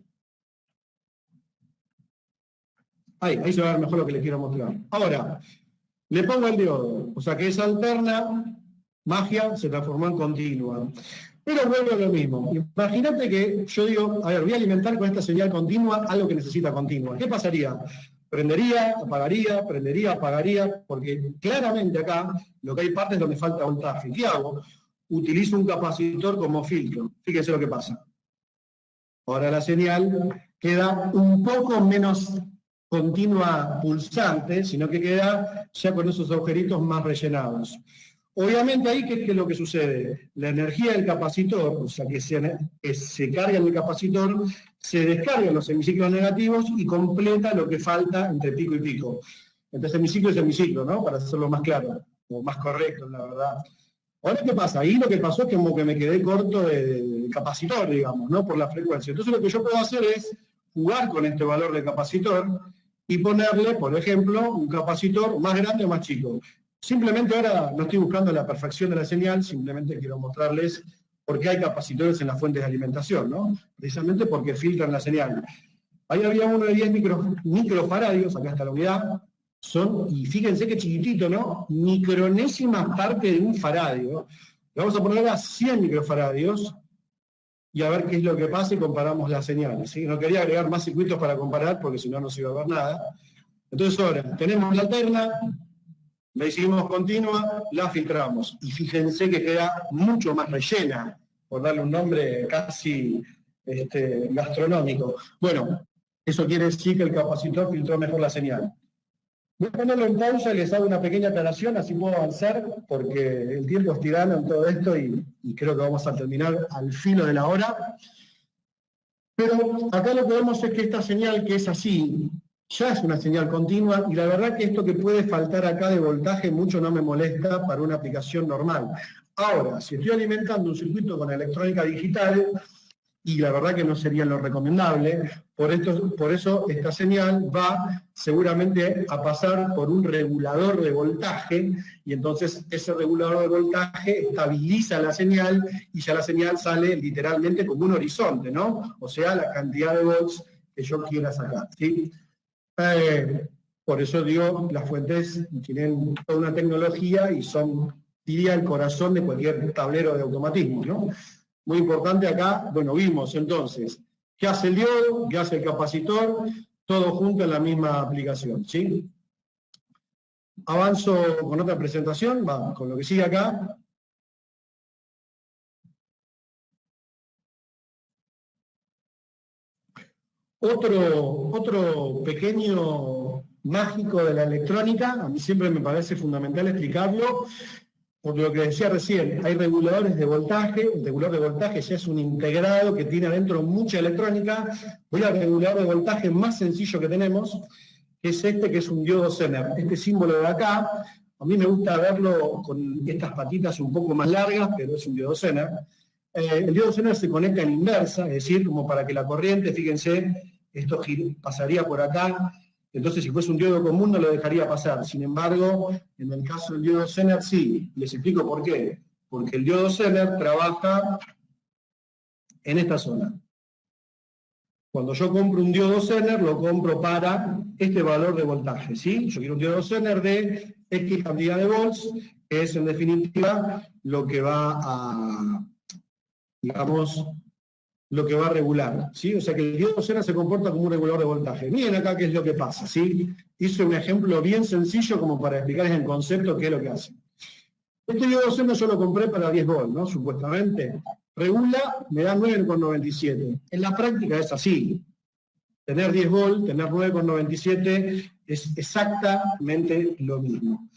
Speaker 1: Ahí se va a ver mejor lo que les quiero mostrar. Ahora, le pongo el diodo, o sea que esa alterna, magia, se transformó en continua. Pero vuelvo a lo mismo. Imagínate que yo digo, a ver, voy a alimentar con esta señal continua algo que necesita continua. ¿Qué pasaría? Prendería, apagaría, porque claramente acá lo que hay partes donde falta voltaje. ¿Qué hago? Utilizo un capacitor como filtro. Fíjense lo que pasa. Ahora la señal queda un poco menos continua pulsante, sino que queda ya con esos agujeritos más rellenados. Obviamente ahí, ¿qué es lo que sucede? La energía del capacitor, o sea, que se carga en el capacitor, se descarga en los semiciclos negativos y completa lo que falta entre pico y pico. Entre semiciclo y semiciclo, ¿no? Para hacerlo más claro, o más correcto, la verdad. Ahora, ¿qué pasa? Ahí lo que pasó es que como que me quedé corto de capacitor, digamos, ¿no? Por la frecuencia. Entonces lo que yo puedo hacer es jugar con este valor de capacitor y ponerle, por ejemplo, un capacitor más grande o más chico. Simplemente ahora no estoy buscando la perfección de la señal, simplemente quiero mostrarles por qué hay capacitores en las fuentes de alimentación, ¿no? Precisamente porque filtran la señal. Ahí había uno de 10 microfaradios, acá está la unidad, y fíjense qué chiquitito, ¿no? Micronésimas parte de un faradio. Le vamos a poner a 100 microfaradios y a ver qué es lo que pasa y comparamos las señales, ¿sí? No quería agregar más circuitos para comparar porque si no, no se iba a ver nada. Entonces ahora, tenemos la alterna, la hicimos continua, la filtramos. Y fíjense que queda mucho más rellena, por darle un nombre casi gastronómico. Bueno, eso quiere decir que el capacitor filtró mejor la señal. Voy a ponerlo en pausa y les hago una pequeña aclaración, así puedo avanzar, porque el tiempo es tirano en todo esto y creo que vamos a terminar al filo de la hora. Pero acá lo que vemos es que esta señal que es así, ya es una señal continua, y la verdad que esto que puede faltar acá de voltaje mucho no me molesta para una aplicación normal. Ahora, si estoy alimentando un circuito con electrónica digital, y la verdad que no sería lo recomendable, por eso esta señal va seguramente a pasar por un regulador de voltaje, y entonces ese regulador de voltaje estabiliza la señal, y ya la señal sale literalmente como un horizonte, ¿no? O sea, la cantidad de volts que yo quiera sacar, ¿sí? Por eso digo, las fuentes tienen toda una tecnología y son, diría, el corazón de cualquier tablero de automatismo, ¿no? Muy importante acá, bueno, vimos entonces, ¿qué hace el diodo? ¿Qué hace el capacitor? Todo junto en la misma aplicación, ¿sí? Avanzo con otra presentación, va, con lo que sigue acá. Otro pequeño mágico de la electrónica, a mí siempre me parece fundamental explicarlo, por lo que decía recién, hay reguladores de voltaje, el regulador de voltaje ya es un integrado que tiene adentro mucha electrónica. Voy al regulador de voltaje más sencillo que tenemos, que es este, que es un diodo Zener. Este símbolo de acá, a mí me gusta verlo con estas patitas un poco más largas, pero es un diodo Zener. El diodo Zener se conecta en inversa, es decir, como para que la corriente, fíjense, esto pasaría por acá. Entonces, si fuese un diodo común, no lo dejaría pasar. Sin embargo, en el caso del diodo Zener, sí. Les explico por qué. Porque el diodo Zener trabaja en esta zona. Cuando yo compro un diodo Zener, lo compro para este valor de voltaje, ¿sí? Yo quiero un diodo Zener de X cantidad de volts, que es, en definitiva, lo que va a, digamos, lo que va a regular, ¿sí? O sea que el diodo Zener se comporta como un regulador de voltaje. Miren acá qué es lo que pasa, ¿sí? Hice un ejemplo bien sencillo como para explicarles en concepto qué es lo que hace. Este diodo Zener yo lo compré para 10 volts, ¿no? Supuestamente. Regula, me da 9,97. En la práctica es así. Tener 10 volts, tener 9,97 es exactamente lo mismo.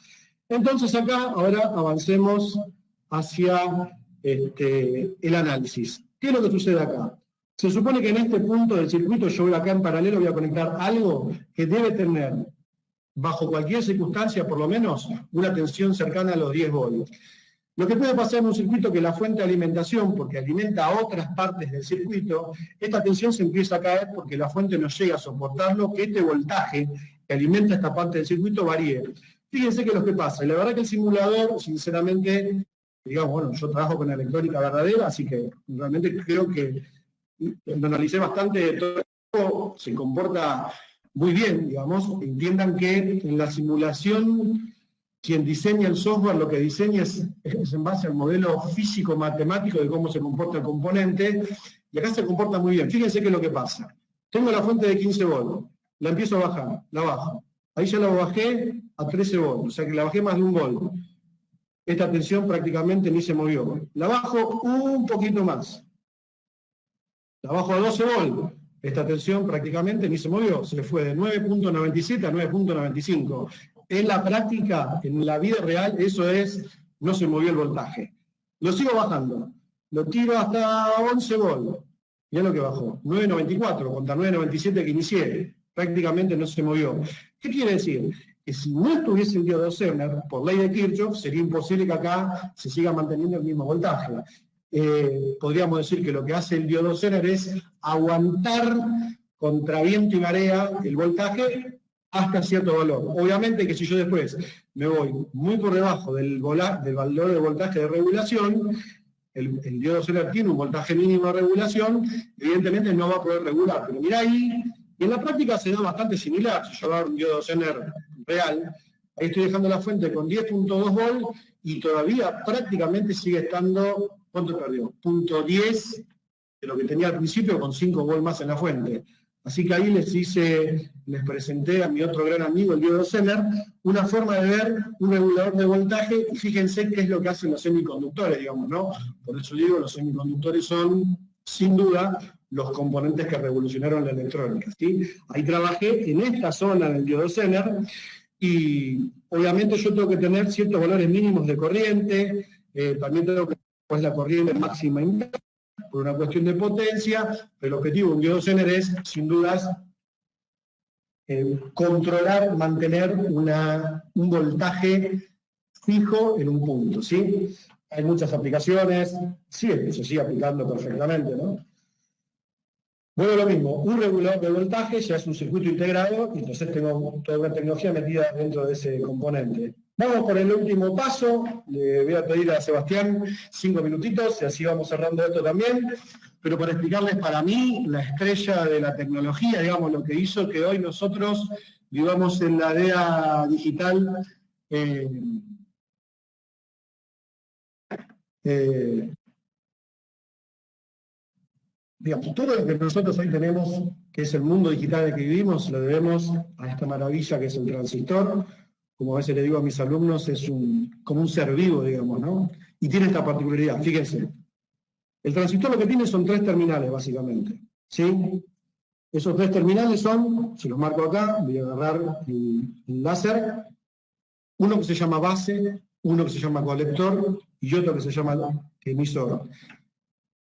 Speaker 1: Entonces acá, ahora avancemos hacia el análisis. ¿Qué es lo que sucede acá? Se supone que en este punto del circuito, yo voy acá en paralelo, voy a conectar algo que debe tener, bajo cualquier circunstancia, por lo menos, una tensión cercana a los 10 volts. Lo que puede pasar en un circuito que la fuente de alimentación, porque alimenta a otras partes del circuito, esta tensión se empieza a caer porque la fuente no llega a soportarlo, que este voltaje que alimenta esta parte del circuito varíe. Fíjense que es lo que pasa. Y la verdad que el simulador, sinceramente, digamos, bueno, yo trabajo con electrónica verdadera, así que realmente creo que lo analicé bastante, todo se comporta muy bien, digamos. Entiendan que en la simulación, quien diseña el software, lo que diseña es en base al modelo físico-matemático de cómo se comporta el componente, y acá se comporta muy bien. Fíjense qué es lo que pasa. Tengo la fuente de 15 volts, la empiezo a bajar, la bajo. Ahí ya la bajé a 13 volts, o sea que la bajé más de un volt. Esta tensión prácticamente ni se movió. La bajo un poquito más. La bajo a 12 volts. Esta tensión prácticamente ni se movió. Se fue de 9,97 a 9,95. En la práctica, en la vida real, eso es, no se movió el voltaje. Lo sigo bajando. Lo tiro hasta 11 volts. Mirá lo que bajó. 9,94 contra 9,97 que inicié. Prácticamente no se movió. ¿Qué quiere decir? Que si no estuviese el diodo Zener, por ley de Kirchhoff, sería imposible que acá se siga manteniendo el mismo voltaje. Podríamos decir que lo que hace el diodo Zener es aguantar contra viento y marea el voltaje, hasta cierto valor. Obviamente que si yo después me voy muy por debajo del valor de voltaje de regulación, el diodo Zener tiene un voltaje mínimo de regulación, evidentemente no va a poder regular. Pero mirá ahí, y en la práctica se da bastante similar. Si yo hago un diodo Zener real, ahí estoy dejando la fuente con 10.2 volts y todavía prácticamente sigue estando, ¿cuánto perdió? 0.10 de lo que tenía al principio con 5 volts más en la fuente. Así que ahí les presenté a mi otro gran amigo, el diodo Zener, una forma de ver un regulador de voltaje, y fíjense qué es lo que hacen los semiconductores, digamos, ¿no? Por eso digo, los semiconductores son, sin duda, los componentes que revolucionaron la electrónica, ¿sí? Ahí trabajé en esta zona del diodo Zener, y obviamente yo tengo que tener ciertos valores mínimos de corriente, también tengo que tener la corriente máxima interna, por una cuestión de potencia, pero el objetivo de un diodo Zener es, sin dudas, controlar, mantener un voltaje fijo en un punto, ¿sí? Hay muchas aplicaciones, sí, se sigue aplicando perfectamente, ¿no? Bueno, lo mismo, un regulador de voltaje ya es un circuito integrado, y entonces tengo toda una tecnología metida dentro de ese componente. Vamos por el último paso, le voy a pedir a Sebastián 5 minutitos, y así vamos cerrando esto también, pero para explicarles para mí la estrella de la tecnología, digamos, lo que hizo que hoy nosotros vivamos en la era digital digamos, todo lo que nosotros hoy tenemos, que es el mundo digital en el que vivimos, lo debemos a esta maravilla que es el transistor. Como a veces le digo a mis alumnos, es como un ser vivo, digamos, ¿no? Y tiene esta particularidad, fíjense. El transistor lo que tiene son 3 terminales, básicamente, ¿sí? Esos 3 terminales son, se los marco acá, voy a agarrar el láser, uno que se llama base, uno que se llama colector y otro que se llama emisor.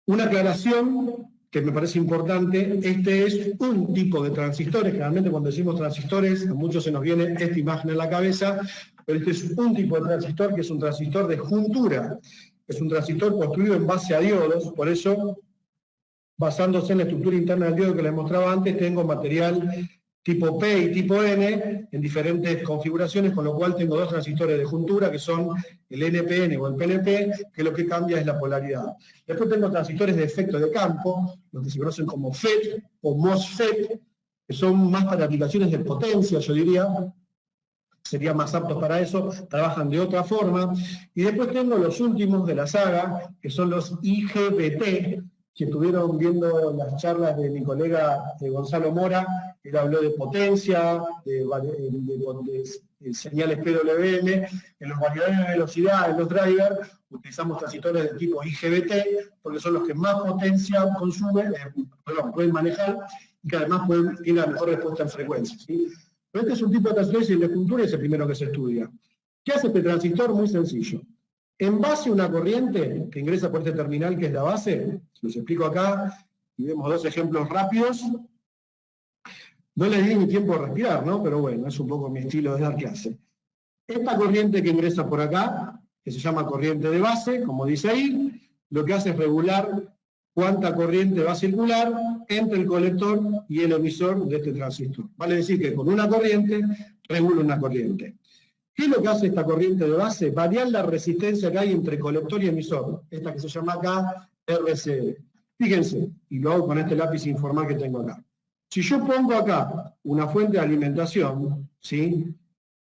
Speaker 1: Una aclaración que me parece importante, este es un tipo de transistores, generalmente cuando decimos transistores, a muchos se nos viene esta imagen en la cabeza, pero este es un tipo de transistor que es un transistor de juntura, es un transistor construido en base a diodos, por eso, basándose en la estructura interna del diodo que les mostraba antes, tengo material tipo P y tipo N en diferentes configuraciones, con lo cual tengo 2 transistores de juntura que son el NPN o el PNP, que lo que cambia es la polaridad. Después tengo transistores de efecto de campo, los que se conocen como FET o MOSFET, que son más para aplicaciones de potencia, yo diría, serían más aptos para eso, trabajan de otra forma. Y después tengo los últimos de la saga, que son los IGBT, que estuvieron viendo las charlas de mi colega Gonzalo Mora. Él habló de potencia, de señales PWM, en los variadores de velocidad, en los drivers, utilizamos transistores de tipo IGBT, porque son los que más potencia consumen, pueden manejar, y que además tienen la mejor respuesta en frecuencia, ¿sí? Pero este es un tipo de transistor y el de juntura es el primero que se estudia. ¿Qué hace este transistor? Muy sencillo. En base a una corriente que ingresa por este terminal que es la base, los explico acá, y vemos 2 ejemplos rápidos. No les di ni tiempo de respirar, ¿no? Pero bueno, es un poco mi estilo de dar clase. Esta corriente que ingresa por acá, que se llama corriente de base, como dice ahí, lo que hace es regular cuánta corriente va a circular entre el colector y el emisor de este transistor. Vale decir que con una corriente regula una corriente. ¿Qué es lo que hace esta corriente de base? Variar la resistencia que hay entre colector y emisor, esta que se llama acá RCD. Fíjense, y lo hago con este lápiz informal que tengo acá. Si yo pongo acá una fuente de alimentación, ¿sí?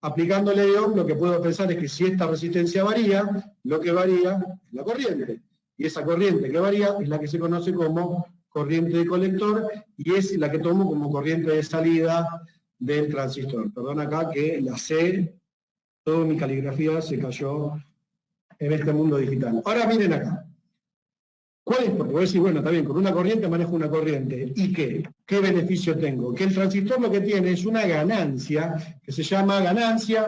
Speaker 1: Aplicándole Ohm, lo que puedo pensar es que si esta resistencia varía, lo que varía es la corriente. Y esa corriente que varía es la que se conoce como corriente de colector y es la que tomo como corriente de salida del transistor. Perdón acá que la C, toda mi caligrafía se cayó en este mundo digital. Ahora miren acá. ¿Cuál es? Porque voy a decir, bueno, está bien, con una corriente manejo una corriente. ¿Y qué? ¿Qué beneficio tengo? Que el transistor lo que tiene es una ganancia, que se llama ganancia,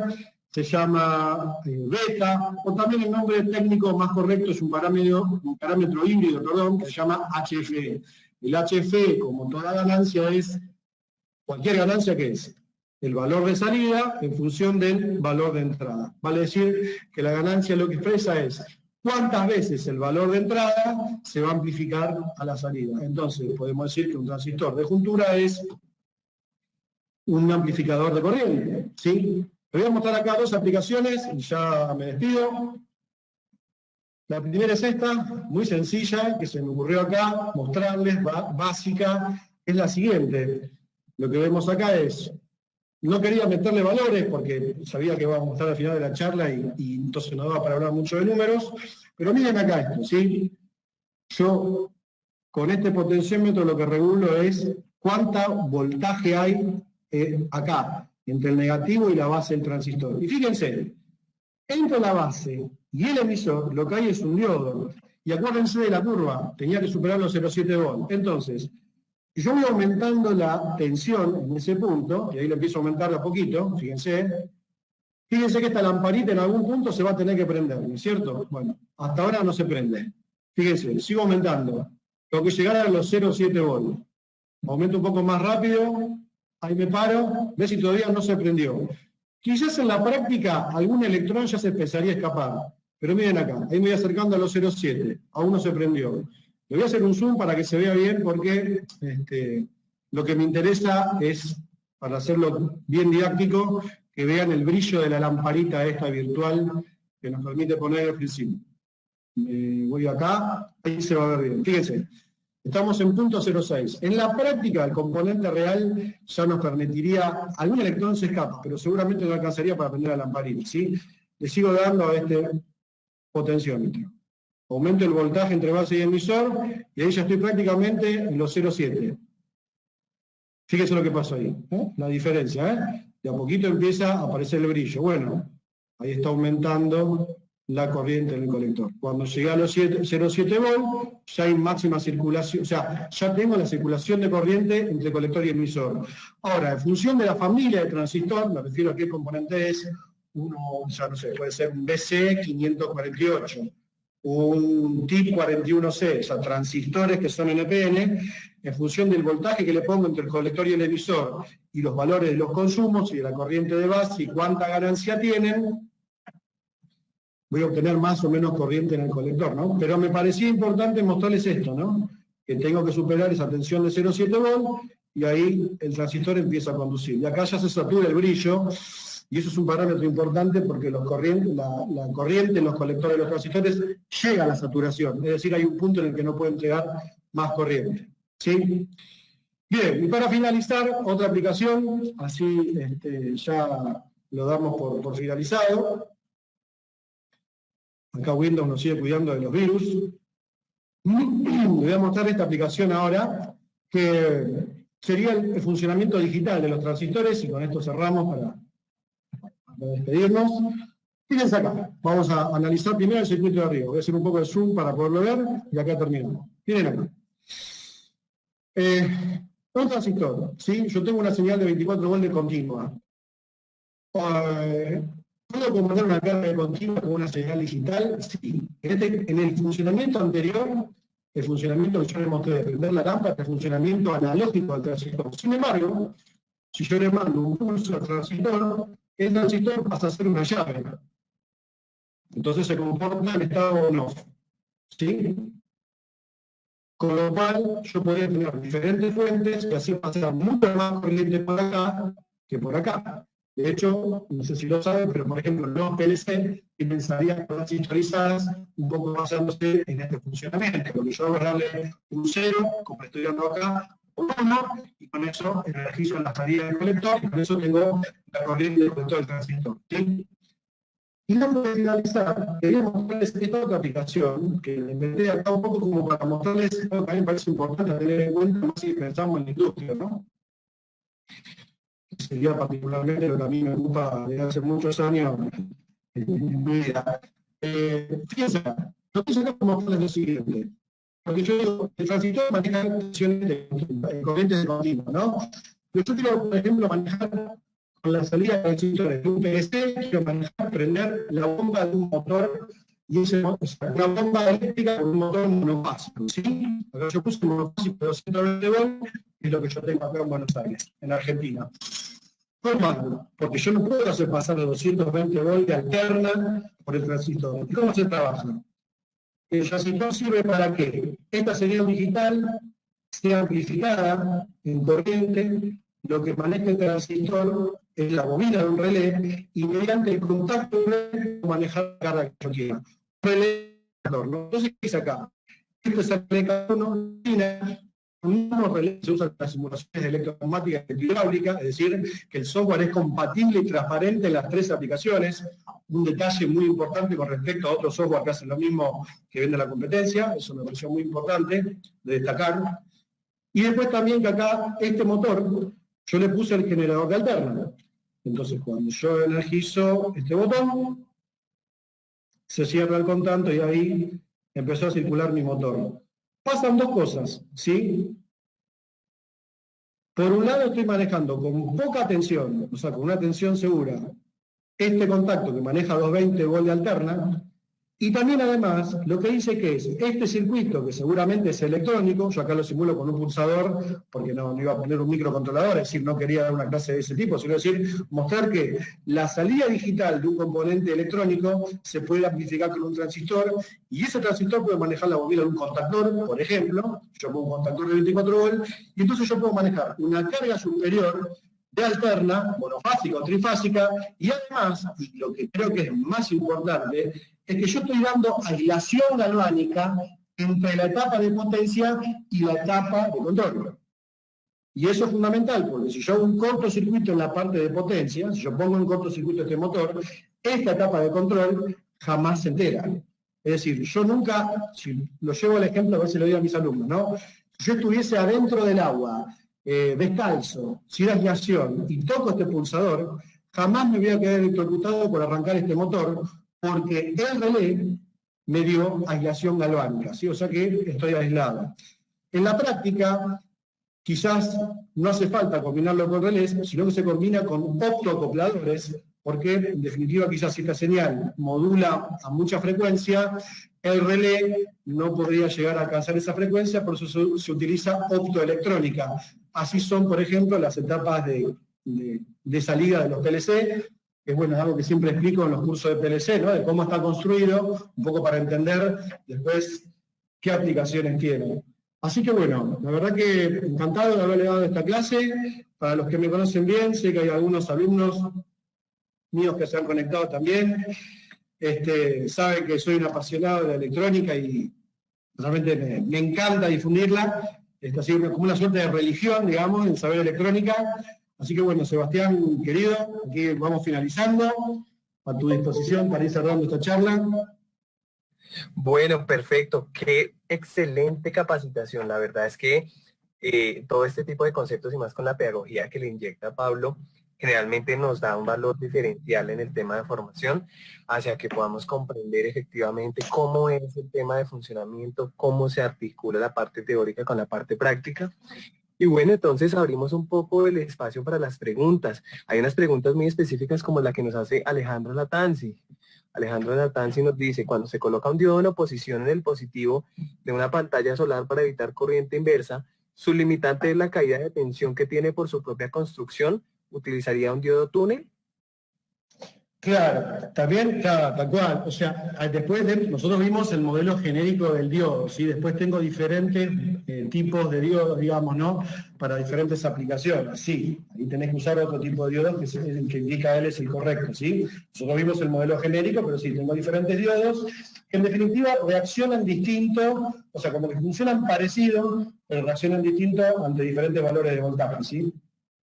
Speaker 1: se llama beta, o también el nombre técnico más correcto es un parámetro híbrido, perdón, que se llama HFE. El HFE, como toda ganancia, es cualquier ganancia que es el valor de salida en función del valor de entrada. Vale decir que la ganancia lo que expresa es cuántas veces el valor de entrada se va a amplificar a la salida. Entonces, podemos decir que un transistor de juntura es un amplificador de corriente, ¿sí? Les voy a mostrar acá dos aplicaciones y ya me despido. La primera es esta, muy sencilla, que se me ocurrió acá, mostrarles, básica, es la siguiente. Lo que vemos acá es, no quería meterle valores porque sabía que iba a mostrar al final de la charla y entonces no daba para hablar mucho de números, pero miren acá esto, ¿sí? Yo con este potenciómetro lo que regulo es cuánta voltaje hay acá, entre el negativo y la base del transistor. Y fíjense, entre la base y el emisor lo que hay es un diodo. Y acuérdense de la curva, tenía que superar los 0,7 volts. Entonces, si yo voy aumentando la tensión en ese punto, y ahí lo empiezo a aumentar de a poquito, fíjense que esta lamparita en algún punto se va a tener que prender, ¿no es cierto? Bueno, hasta ahora no se prende. Fíjense, sigo aumentando. Tengo que llegar a los 0,7 volts. Aumento un poco más rápido, ahí me paro, ve si todavía no se prendió. Quizás en la práctica algún electrón ya se empezaría a escapar, pero miren acá, ahí me voy acercando a los 0,7, aún no se prendió. Le voy a hacer un zoom para que se vea bien porque lo que me interesa es, para hacerlo bien didáctico, que vean el brillo de la lamparita esta virtual que nos permite poner el principio. Voy acá, ahí se va a ver bien. Fíjense. Estamos en punto 0,6. En la práctica, el componente real ya nos permitiría, algún electrón se escapa, pero seguramente no alcanzaría para prender la lamparita, ¿sí? Le sigo dando a este potenciómetro. Aumento el voltaje entre base y emisor, y ahí ya estoy prácticamente en los 0,7. Fíjense lo que pasó ahí, la diferencia, De a poquito empieza a aparecer el brillo. Bueno, ahí está aumentando la corriente en el colector. Cuando llegué a los 0,7 volts, ya hay máxima circulación, o sea, ya tengo la circulación de corriente entre colector y emisor. Ahora, en función de la familia de transistor, me refiero a qué componente es, uno, ya no sé, puede ser un BC548, un TIP41C, o sea, transistores que son NPN, en función del voltaje que le pongo entre el colector y el emisor, y los valores de los consumos y de la corriente de base y cuánta ganancia tienen, voy a obtener más o menos corriente en el colector, ¿no? Pero me parecía importante mostrarles esto, ¿no? Que tengo que superar esa tensión de 0,7 volts y ahí el transistor empieza a conducir. Y acá ya se satura el brillo y eso es un parámetro importante porque la corriente en los colectores de los transistores llega a la saturación. Es decir, hay un punto en el que no puede entregar más corriente. ¿Sí? Bien, y para finalizar, otra aplicación, así ya lo damos por finalizado. Acá Windows nos sigue cuidando de los virus. Les voy a mostrar esta aplicación ahora, que sería el funcionamiento digital de los transistores, y con esto cerramos para despedirnos. Fíjense acá, vamos a analizar primero el circuito de arriba. Voy a hacer un poco de zoom para poderlo ver, y acá terminamos. Miren acá. Un transistor, ¿sí? Yo tengo una señal de 24 volts de continua. ¿Puedo componer una carga de continua con una señal digital? Sí. En el funcionamiento anterior, el funcionamiento que yo le mostré de prender la lámpara, es el funcionamiento analógico del transistor. Sin embargo, si yo le mando un pulso al transistor, el transistor pasa a ser una llave. Entonces se comporta en estado on-off. ¿Sí? Con lo cual, yo podría tener diferentes fuentes que así pasar mucho más corriente por acá que por acá. De hecho, no sé si lo saben, pero por ejemplo, los PLC tienen salidas transistorizadas un poco basándose en este funcionamiento. Lo que yo hago es darle un 0, como estoy dando acá, un 1, y con eso energizo la salida del colector, y con eso tengo la corriente del colector del transistor. ¿Sí? Y antes de finalizar, quería mostrarles esta otra aplicación, que la inventé acá un poco como para mostrarles algo que a mí me parece importante tener en cuenta, más si pensamos en la industria, ¿no? Sería particularmente lo que a mí me ocupa desde hace muchos años en mi vida. Fíjense, lo que yo como mostrarles lo siguiente. Porque yo digo, el transistor maneja tensiones de corrientes de continuo, ¿no? Pero yo quiero, por ejemplo, manejar con la salida de transistores de un PLC, quiero manejar, prender la bomba de un motor, y una bomba eléctrica con un motor monofásico, ¿sí? Acá yo puse un monofásico de 220 volts, y es lo que yo tengo acá en Buenos Aires, en Argentina. Normal, porque yo no puedo hacer pasar de 220 volts de alterna por el transistor. ¿Y cómo se trabaja? El transistor sirve para que esta señal digital sea amplificada en corriente lo que maneja el transistor es la bobina de un relé, y mediante el contacto del relé manejar la carga que yo quiera. Un relé, ¿no? Entonces, ¿qué es acá? Este es el relé cada uno, el mismo relé se usa en las simulaciones de electromecánica y hidráulica, es decir, que el software es compatible y transparente en las tres aplicaciones. Un detalle muy importante con respecto a otros software que hacen lo mismo que vende la competencia, eso me pareció muy importante de destacar. Y después también que acá, este motor, yo le puse el generador de alterna. Entonces, cuando yo energizo este botón, se cierra el contacto y ahí empezó a circular mi motor. Pasan dos cosas, ¿sí? Por un lado estoy manejando con poca tensión, o sea, con una tensión segura, este contacto que maneja 220 volts de alterna, y también además lo que dice que es este circuito, que seguramente es electrónico, yo acá lo simulo con un pulsador, porque no iba a poner un microcontrolador, es decir, no quería dar una clase de ese tipo, sino decir, mostrar que la salida digital de un componente electrónico se puede amplificar con un transistor, y ese transistor puede manejar la bobina de un contactor, por ejemplo, yo pongo un contactor de 24 volts, y entonces yo puedo manejar una carga superior de alterna, monofásica o trifásica, y además, lo que creo que es más importante, es que yo estoy dando aislación galvánica entre la etapa de potencia y la etapa de control. Y eso es fundamental, porque si yo hago un cortocircuito en la parte de potencia, si yo pongo un cortocircuito este motor, esta etapa de control jamás se entera. Es decir, yo nunca, si lo llevo al ejemplo, a veces lo digo a mis alumnos, ¿no? Si yo estuviese adentro del agua, descalzo, sin aislación, y toco este pulsador, jamás me voy a quedar electrocutado por arrancar este motor, porque el relé me dio aislación galvánica, ¿sí? O sea que estoy aislado. En la práctica, quizás no hace falta combinarlo con relés, sino que se combina con optoacopladores, porque en definitiva quizás si esta señal modula a mucha frecuencia, el relé no podría llegar a alcanzar esa frecuencia, por eso se utiliza optoelectrónica. Así son, por ejemplo, las etapas de salida de los PLC, que es bueno, algo que siempre explico en los cursos de PLC, ¿no? De cómo está construido, un poco para entender después qué aplicaciones tiene. Así que bueno, la verdad que encantado de haberle dado esta clase. Para los que me conocen bien, sé que hay algunos alumnos míos que se han conectado también. Saben que soy un apasionado de la electrónica y realmente me encanta difundirla. Así como una suerte de religión, digamos, en saber electrónica. Así que bueno, Sebastián, querido, aquí vamos finalizando. A tu disposición para ir cerrando esta charla.
Speaker 2: Bueno, perfecto. Qué excelente capacitación. La verdad es que todo este tipo de conceptos y más con la pedagogía que le inyecta Pablo, generalmente nos da un valor diferencial en el tema de formación hacia que podamos comprender efectivamente cómo es el tema de funcionamiento, cómo se articula la parte teórica con la parte práctica. Y bueno, entonces abrimos un poco el espacio para las preguntas. Hay unas preguntas muy específicas como la que nos hace Alejandro Latanzi. Alejandro Latanzi nos dice, cuando se coloca un diodo en oposición en el positivo de una pantalla solar para evitar corriente inversa, su limitante es la caída de tensión que tiene por su propia construcción, ¿utilizaría un diodo túnel?
Speaker 1: Claro, también, claro, tal cual. O sea, después nosotros vimos el modelo genérico del diodo, ¿sí? Después tengo diferentes tipos de diodos, digamos, ¿no? Para diferentes aplicaciones, sí. Ahí tenés que usar otro tipo de diodos que es el que indica él es el correcto, ¿sí? Nosotros vimos el modelo genérico, pero sí, tengo diferentes diodos que en definitiva reaccionan distinto, o sea, como que funcionan parecido, pero reaccionan distinto ante diferentes valores de voltaje, ¿sí?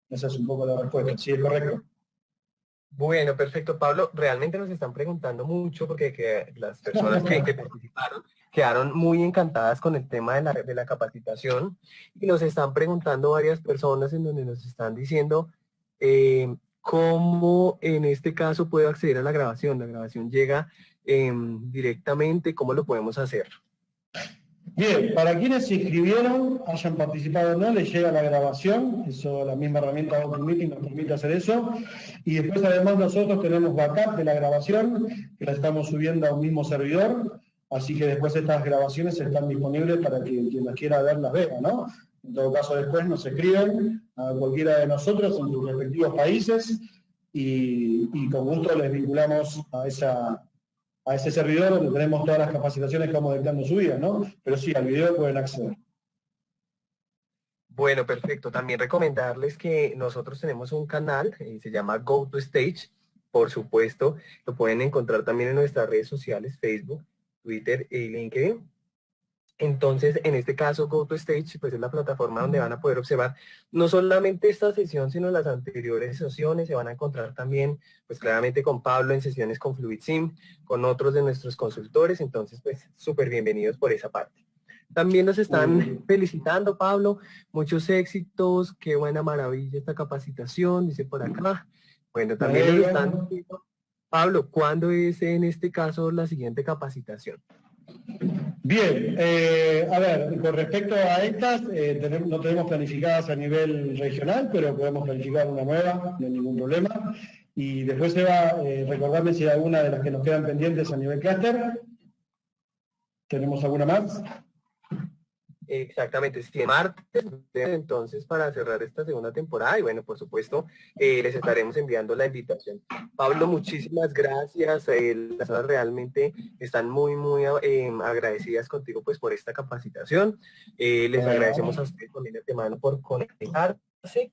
Speaker 1: Esa es un poco la respuesta, sí, es correcto.
Speaker 2: Bueno, perfecto, Pablo. Realmente nos están preguntando mucho porque las personas que participaron quedaron muy encantadas con el tema de la capacitación y nos están preguntando varias personas en donde nos están diciendo cómo en este caso puedo acceder a la grabación. La grabación llega directamente, ¿cómo lo podemos hacer?
Speaker 1: Bien, para quienes se inscribieron, hayan participado o no, les llega la grabación, eso la misma herramienta GoToMeeting nos permite hacer eso, y después además nosotros tenemos backup de la grabación, que la estamos subiendo a un mismo servidor, así que después estas grabaciones están disponibles para que quien las quiera ver las vea, ¿no? En todo caso después nos escriben a cualquiera de nosotros en sus respectivos países y con gusto les vinculamos a ese servidor donde tenemos todas las capacitaciones que vamos dictando subidas, ¿no? Pero sí, al video pueden acceder.
Speaker 2: Bueno, perfecto. También recomendarles que nosotros tenemos un canal, se llama Go to Stage. Por supuesto, lo pueden encontrar también en nuestras redes sociales, Facebook, Twitter y LinkedIn. Entonces, en este caso, GoToStage, pues es la plataforma donde van a poder observar no solamente esta sesión, sino las anteriores sesiones. Se van a encontrar también, pues claramente con Pablo en sesiones con FluidSim, con otros de nuestros consultores. Entonces, pues súper bienvenidos por esa parte. También nos están felicitando, Pablo. Muchos éxitos. Qué buena maravilla esta capacitación, dice por acá. Bueno, también nos están diciendo, Pablo, ¿cuándo es en este caso la siguiente capacitación?
Speaker 1: Bien, a ver, con respecto a estas, no tenemos planificadas a nivel regional, pero podemos planificar una nueva, no hay ningún problema. Y después se va, recordarme si hay alguna de las que nos quedan pendientes a nivel clúster. ¿Tenemos alguna más?
Speaker 2: Exactamente, si martes, entonces para cerrar esta segunda temporada y bueno, por supuesto, les estaremos enviando la invitación. Pablo, muchísimas gracias, las personas realmente están muy agradecidas contigo pues por esta capacitación. Les agradecemos a ustedes también de antemano por conectarse.